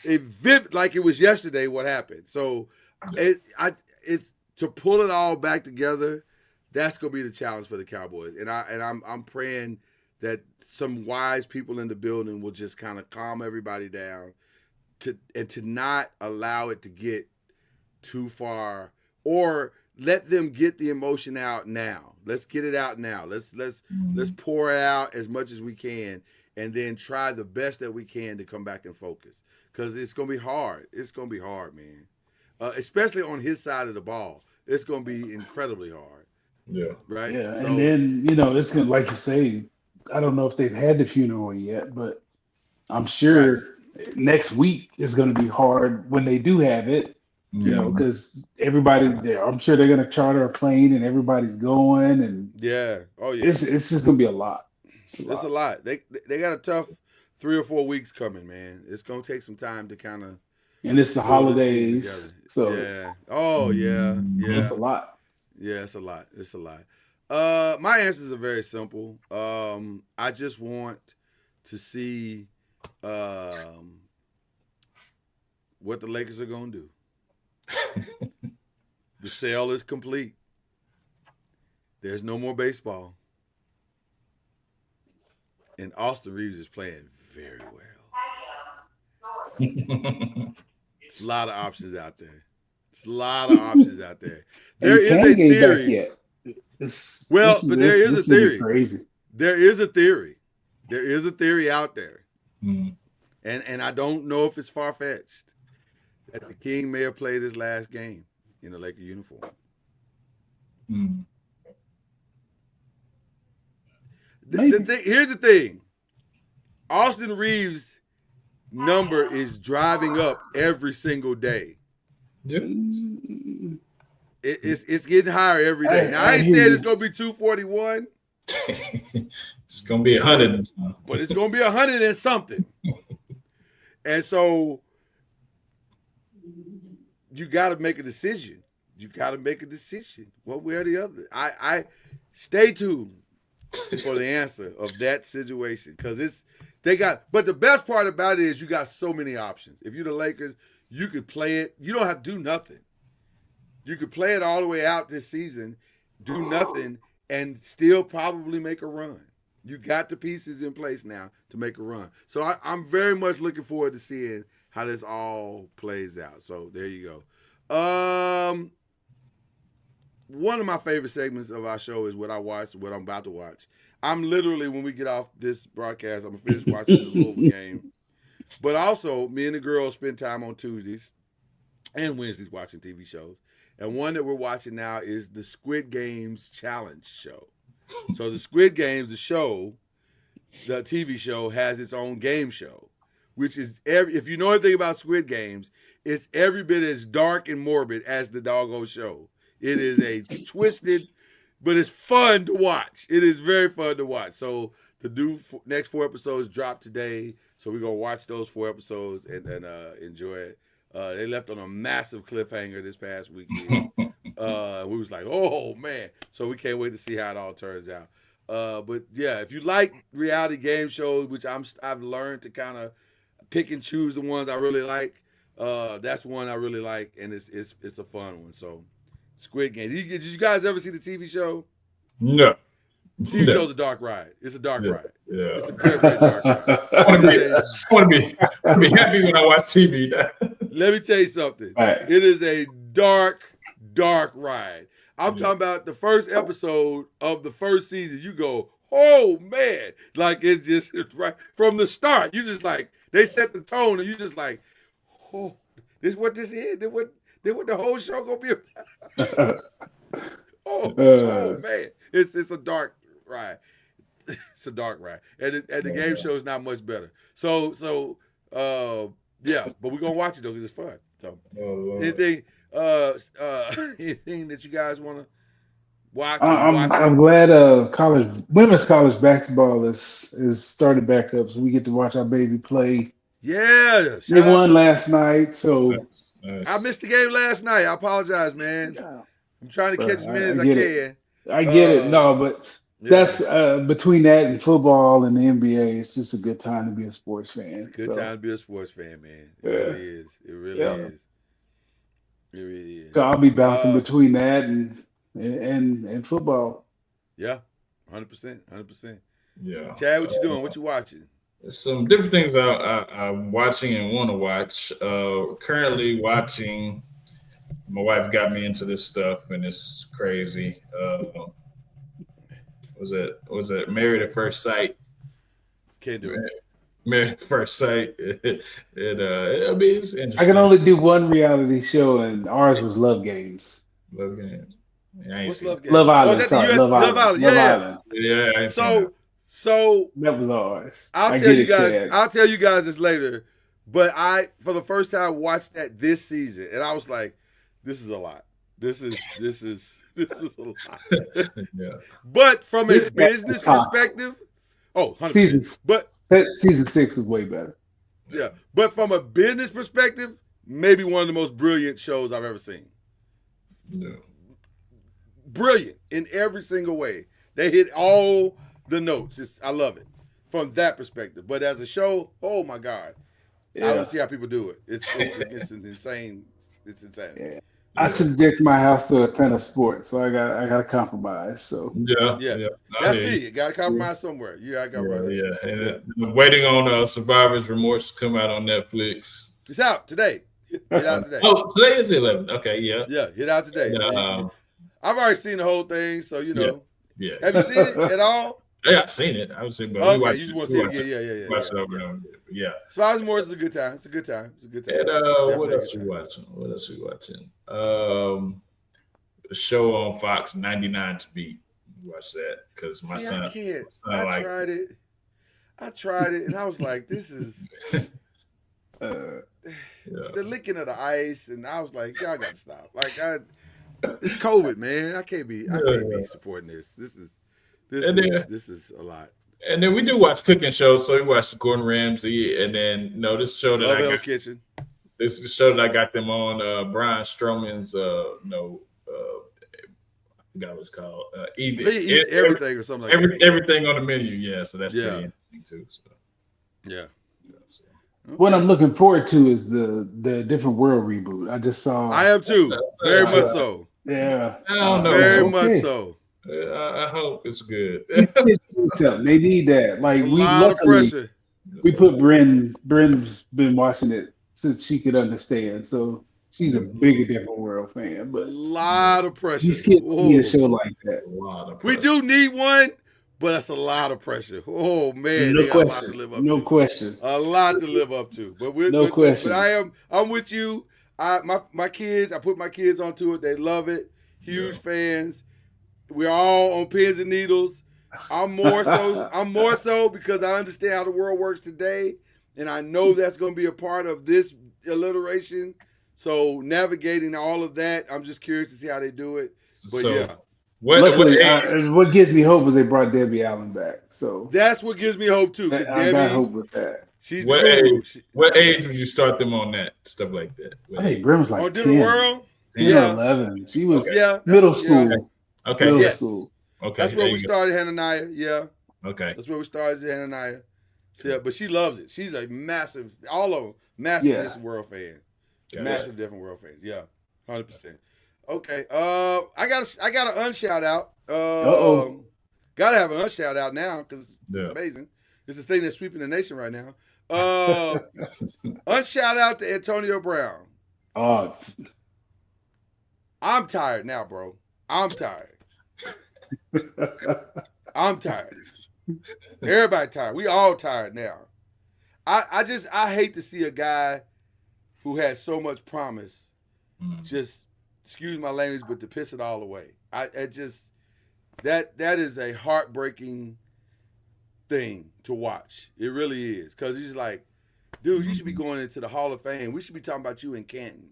it like it was yesterday what happened. So it's to pull it all back together. That's gonna be the challenge for the Cowboys. And I'm praying that some wise people in the building will just kind of calm everybody down to not allow it to get too far, or let them get the emotion out now. Let's get it out now. Let's pour it out as much as we can, and then try the best that we can to come back and focus. Because it's going to be hard. It's going to be hard, man. Especially on his side of the ball. It's going to be incredibly hard.
Yeah.
Right?
Yeah.
So,
and then, it's going to, like you say, I don't know if they've had the funeral yet, but I'm sure next week is going to be hard when they do have it. Because everybody there, I'm sure they're going to charter a plane and everybody's going, and it's just going to be a lot. It's
a lot. They got a tough 3 or 4 weeks coming, man. It's going to take some time to kind of
And it's the
pull the season
holidays, so
yeah. Oh yeah. Yeah.
it's a lot.
Yeah, it's a lot. It's a lot. My answers are very simple. I just want to see what the Lakers are gonna do. The sale is complete. There's no more baseball. And Austin Reeves is playing very well. There's a lot of options out there. There's a lot of options out there. There
And
is a
can't get back
theory.
yet.
But there is a
this
theory.
Crazy.
There is a theory. There is a theory out there.
Mm.
And I don't know if it's far-fetched that the King may have played his last game in a Laker uniform.
Mm.
Here's the thing. Austin Reeves' number is driving up every single day. It's getting higher every day. Now, I ain't saying it's going to be 241,
It's gonna be 100.
but it's going to be 100 and something. And so you got to make a decision. You got to make a decision one way or the other. I stay tuned for the answer of that situation because but the best part about it is you got so many options. If you're the Lakers, you could play it. You don't have to do nothing. You could play it all the way out this season, do nothing, and still probably make a run. You got the pieces in place now to make a run. So I'm very much looking forward to seeing how this all plays out. So there you go. One of my favorite segments of our show is what I watched, what I'm about to watch. I'm literally, when we get off this broadcast, I'm going to finish watching the Louisville game. But also, me and the girls spend time on Tuesdays and Wednesdays watching TV shows. And one that we're watching now is the Squid Games Challenge show. So the Squid Games, the show, the TV show, has its own game show, which is, if you know anything about Squid Games, it's every bit as dark and morbid as the doggone show. It is a twisted, but it's fun to watch. It is very fun to watch. So the next 4 episodes drop today. So we're going to watch those 4 episodes and enjoy it. They left on a massive cliffhanger this past weekend. We was like, oh, man. So we can't wait to see how it all turns out. But, yeah, if you like reality game shows, which I've learned to kind of pick and choose the ones I really like, that's one I really like, and it's a fun one. So Squid Game. Did you guys ever see the TV show?
No.
TV show's a dark ride. It's a dark ride.
Yeah.
It's a very, very dark ride.
I want to be happy when I watch TV.
Let me tell you something.
Right.
It is a dark, dark ride. I'm talking about the first episode of the first season. You go, oh, man. Like, it's right from the start. You just like, they set the tone, and you just like, oh, this is what this is. This what the whole show going to be about. Oh, man. It's a dark ride. It's a dark ride. And the game show is not much better. So yeah, but we're going to watch it, though, because it's fun. So anything that you guys want to watch?
I'm glad women's college basketball is started back up, so we get to watch our baby play.
Yeah.
They won last night, so
I missed the game last night. I apologize, man. I'm trying to catch as many as I can.
I get it. No, but that's between that and football and the NBA, it's just a good time to be a sports fan.
It's a good time to be a sports fan, man. It really is. It really is. It really is.
So I'll be bouncing between that and football.
Yeah, 100%. 100%.
Yeah.
Chad, what you doing? What you watching?
Some different things that I'm watching and want to watch. Currently watching. My wife got me into this stuff, and it's crazy. Was it Married at First Sight?
Can't do it.
Married at First Sight. I mean, it's interesting.
I can only do one reality show, and ours was Love Games.
Love Games. Yeah, I ain't
What's
seen
Love
it.
Games?
Love Island.
that's
Sorry,
the US
Love Island.
Love Island.
Love
Yeah.
Island.
Yeah, I ain't seen it.
So
That was ours.
I'll tell you guys this later. But I, for the first time, watched that this season, and I was like, "This is a lot. This is a lot."
Yeah.
But from a
This
business
is tough.
perspective, 100%. But
Season 6 was way better.
yeah, but from a business perspective, maybe one of the most brilliant shows I've ever seen.
Yeah.
Brilliant in every single way. They hit all the notes. I love it from that perspective. But as a show, oh my God, I
Yeah.
don't see how people do it. It's an insane. It's insane.
Yeah. I subject my house to a ton of sports, so I got to compromise. So
Yeah.
Yeah.
I
That's
hear
me.
you.
You got to compromise somewhere. I got
Yeah. And waiting on Survivor's Remorse to come out on Netflix.
It's out today. Hit out today.
Oh, today is the 11th. Okay, yeah.
Yeah, hit out today.
Yeah,
So I've already seen the whole thing, so you know.
Yeah.
Have you seen it at all?
Yeah, I've seen it. I would say, but
Okay,
we watched
you just want
we
to see
watched
it. Yeah.
Watch it over and over. Yeah.
Survivor's Remorse is a good time. It's a good time.
And what
Definitely a
else
good
we
time.
watching? A show on Fox, 99 to Beat. Watch that because my
See,
son.
I can't.
son
I
likes
tried it. And I was like, this is
Yeah.
the licking of the ice, and I was like, y'all got to stop. Like, it's COVID, man. I can't be supporting this. This is a lot.
And then we do watch cooking shows. So we watched Gordon Ramsay, and then this show that
Love
I
Hell's
got.
Kitchen.
This is the show that I got them on. Brian Stroman's, I forgot what it's called.
He eats everything or something like that.
Everything on the menu. Yeah, so that's pretty interesting too. So.
Yeah.
So.
what I'm looking forward to is the Different World reboot. I just saw.
I am too. Very much so.
Yeah.
I don't know.
Very
Okay.
much so.
I hope it's good.
They need that. Like
A
we
lot of
luckily,
pressure.
we put Bryn's been watching it since she could understand. So she's a big Different World fan.
A
But
lot of pressure.
these kids need
Whoa.
a show like that.
A lot of
We
pressure.
do need one, but that's a lot of pressure. Oh man,
No
they got a lot to
question.
live up
No
to.
question.
A lot to live up to. But
No question.
But I'm with you. My kids, I put my kids onto it. They love it. Huge fans. We're all on pins and needles. I'm more so because I understand how the world works today, and I know that's going to be a part of this alliteration. So navigating all of that, I'm just curious to see how they do it. But
So,
yeah,
Luckily, what gives me hope is they brought Debbie Allen back. So
that's what gives me hope too. Because
I got hope
Debbie,
with that.
she's the
What
guru.
what age would you start them on that stuff like that? What
I think
age?
Bryn was like
On
10,
Different World,
10
Yeah.
or 11. She was
yeah,
middle school.
Okay,
Middle
Yes.
school.
okay.
That's where
there
we
you go.
started Hananiah. Yeah,
Okay,
that's where we started Hananiah. So, yeah, but she loves it. She's a massive, all of them, massive
Yeah.
Different World fan.
Gotcha.
Massive Different World fans. Yeah, 100%. Okay. I got an unshout out.
Uh-oh.
Gotta have an unshout out now because it's
Yeah.
amazing. It's the thing that's sweeping the nation right now. Unshout out to Antonio Brown.
Oh,
I'm tired now, bro. I'm tired. I'm tired. Everybody tired. We all tired now. I hate to see a guy who has so much promise just, excuse my language, but to piss it all away. That is a heartbreaking thing to watch. It really is. Because he's like, dude, you should be going into the Hall of Fame. We should be talking about you in Canton.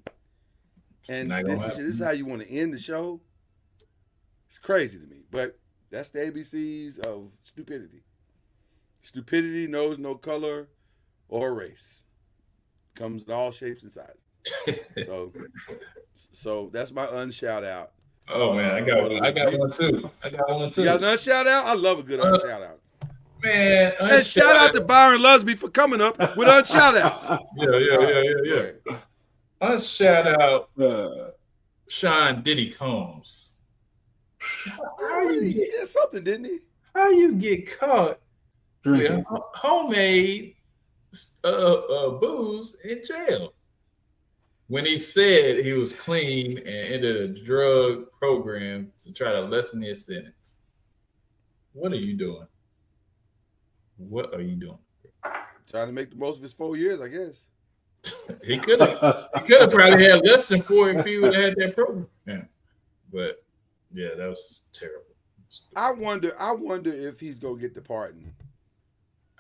And
Not gonna
this
happen.
is how you want to end the show? It's crazy to me. But that's the ABCs of stupidity. Stupidity knows no color or race. Comes in all shapes and sizes. So that's my unshout out.
Oh man, I got one too.
You got an unshout out? I love a good unshout out.
Man,
And shout out to Byron Lusby for coming up with unshout out.
Yeah. Let's shout out
uh,
Sean Diddy Combs.
He did something, didn't he?
How you get caught
drinking.
with homemade booze in jail? When he said he was clean and entered a drug program to try to lessen his sentence. What are you doing? What are you doing?
Trying to make the most of his 4 years, I guess.
He could have probably had less than 4 if he would have had that program. Yeah. But yeah, that was terrible.
I wonder if he's gonna get the pardon,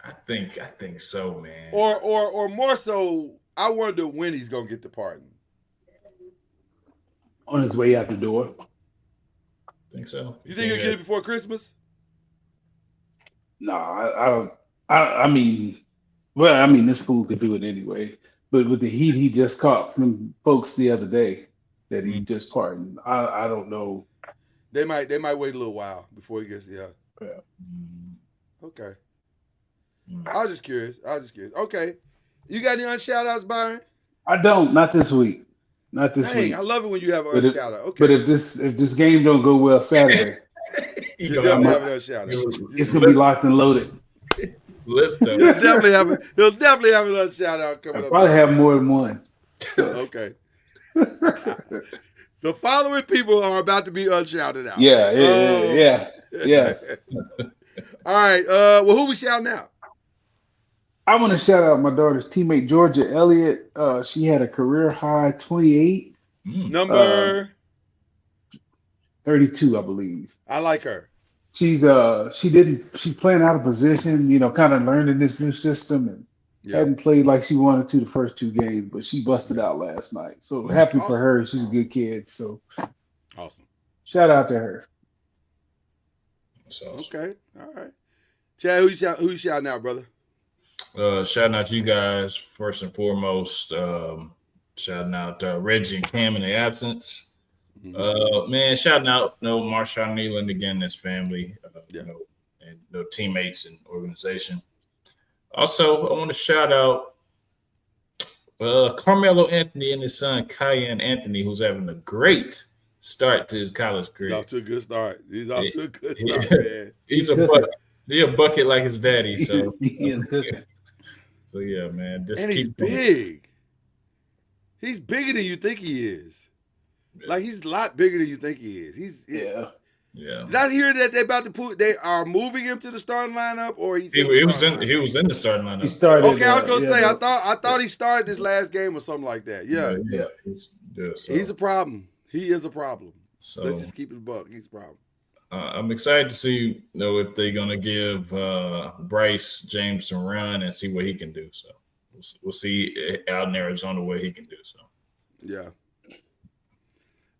I think so, man.
or more so, I wonder when he's gonna get the pardon.
On his way out the door.
Think so.
You think he'll get it before Christmas?
No, I mean, well, I mean, this fool could do it anyway. But with the heat he just caught from folks the other day that he just pardoned, I don't know.
They might wait a little while before he gets Okay. I was just curious. Okay. You got any shout outs, Byron?
I don't. Not this week. Not this
Dang,
week.
I love it when you have
But
a shout out. Okay.
But if this game don't go well Saturday,
you definitely have a shout out.
it's gonna be locked and loaded.
List
He'll definitely have another shout out coming
I'll
up.
probably have more than one.
Okay. The following people are about to be unshouted out.
Yeah.
All right. Well, who we shouting out?
I want to shout out my daughter's teammate Georgia Elliott. She had a career high 28,
Number
32, I believe.
I like her.
She's playing out of position, kind of learning this new system and hadn't played like she wanted to the first 2 games, but she busted out last night. So happy for her. She's a good kid. So
awesome.
Shout out to her.
Awesome.
Okay. All right. Chad, who you shouting out, brother?
Shouting out to you guys first and foremost. Shouting out Reggie and Cam in their absence. Man, shouting out Marshawn Nealand again, his family, and teammates and organization. Also, I want to shout out Carmelo Anthony and his son Kyan Anthony, who's having a great start to his college career.
He's off to a good start. Man.
He's a bucket. He's a bucket like his daddy. So
he is good.
So yeah, man. Just
and he's big. He's bigger than you think he is. Yeah. Like he's a lot bigger than you think he is.
Yeah.
Did I hear that they are moving him to the starting lineup, or
he was in the starting lineup.
He started.
Okay, I was gonna say I thought he started this last game or something like that. Yeah. He's a problem. He is a problem. So let's just keep it a buck. He's a problem.
I'm excited to see if they're gonna give Bryce James some run and see what he can do. So we'll see out in Arizona what he can do. So
yeah.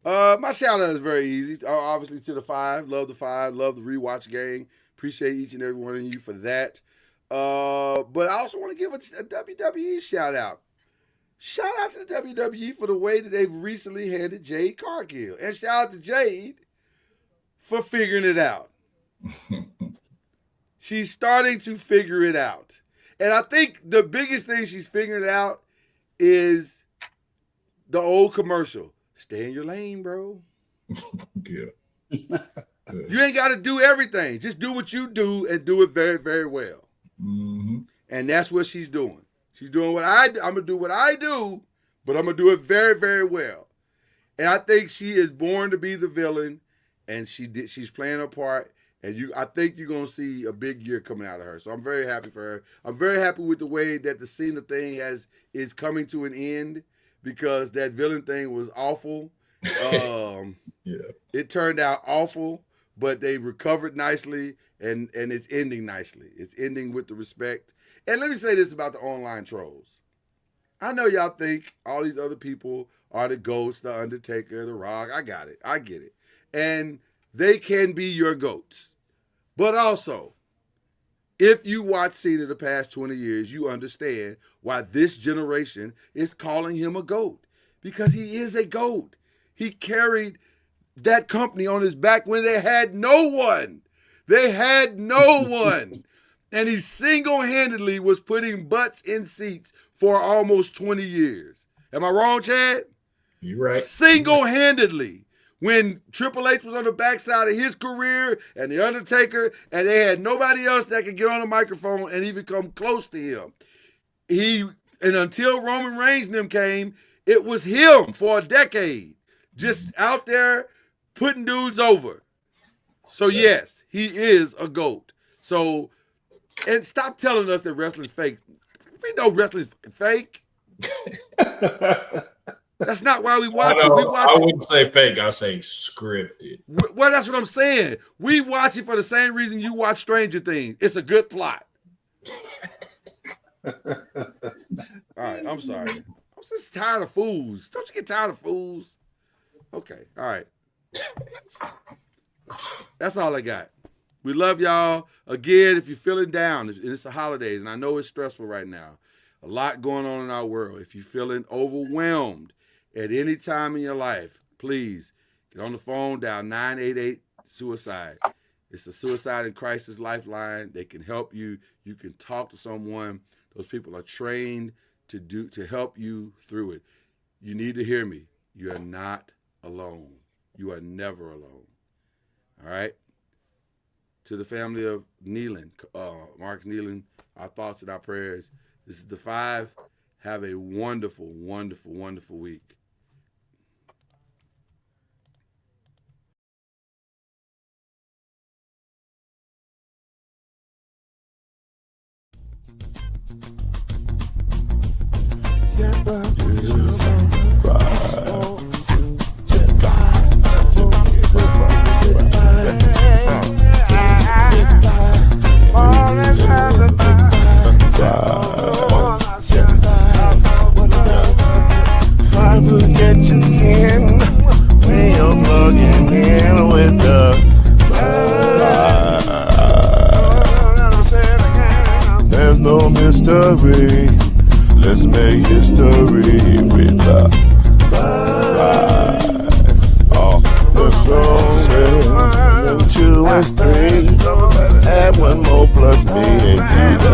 My shout out is very easy. Obviously to the 5, love the 5, love the rewatch gang. Appreciate each and every one of you for that. But I also want to give a WWE shout out. Shout out to the WWE for the way that they've recently handled Jade Cargill, and shout out to Jade for figuring it out. She's starting to figure it out. And I think the biggest thing she's figuring out is the old commercial. Stay in your lane, bro.
Yeah.
You ain't got to do everything. Just do what you do and do it very, very well.
Mm-hmm.
And that's what she's doing. She's doing what I do. I'm going to do what I do, but I'm going to do it very, very well. And I think she is born to be the villain, and she's playing her part. And I think you're going to see a big year coming out of her. So I'm very happy for her. I'm very happy with the way that the Cena thing is coming to an end, because that villain thing was awful. It turned out awful, but they recovered nicely, and it's ending nicely. It's ending with the respect. And let me say this about the online trolls. I know y'all think all these other people are the GOATs, the Undertaker, the Rock. I got it. I get it. And they can be your GOATs. But also, if you watch Cena the past 20 years, you understand why this generation is calling him a GOAT. Because he is a GOAT. He carried that company on his back when they had no one. They had no one. And he single-handedly was putting butts in seats for almost 20 years. Am I wrong, Chad?
You're right.
Single-handedly. When Triple H was on the backside of his career and The Undertaker, and they had nobody else that could get on the microphone and even come close to him. And until Roman Reigns and them came, it was him for a decade. Just out there putting dudes over. So yes, he is a GOAT. So, and stop telling us that wrestling's fake. We know wrestling's fake. That's not why we watch it.
I wouldn't say fake. I'll say scripted.
Well, that's what I'm saying. We watch it for the same reason you watch Stranger Things. It's a good plot. All right, I'm sorry. I'm just tired of fools. Don't you get tired of fools? Okay, all right. That's all I got. We love y'all. Again, if you're feeling down, it's the holidays, and I know it's stressful right now. A lot going on in our world. If you're feeling overwhelmed at any time in your life, please get on the phone, dial 988-SUICIDE. It's the Suicide and Crisis Lifeline. They can help you. You can talk to someone. Those people are trained to help you through it. You need to hear me. You are not alone. You are never alone. All right? To the family of Nealon, Marcus Nealon, our thoughts and our prayers. This is The Five. Have a wonderful, wonderful, wonderful week.
Five will get you 10 when you're plugging in with the five. There's no mystery. Let's make history with the five. Oh, the strongest, 2 and 3. Add 1 more plus me and do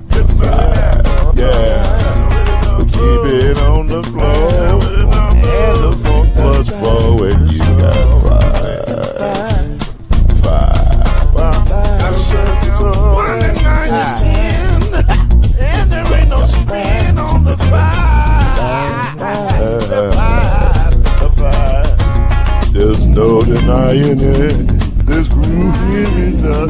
the five. Yeah. Keep it on the floor, and the funk plus 4, and you got 5. 5. I said before, 1 and 9 is 10, and there ain't no span on the 5. The 5. There's no denying it. This groove here is the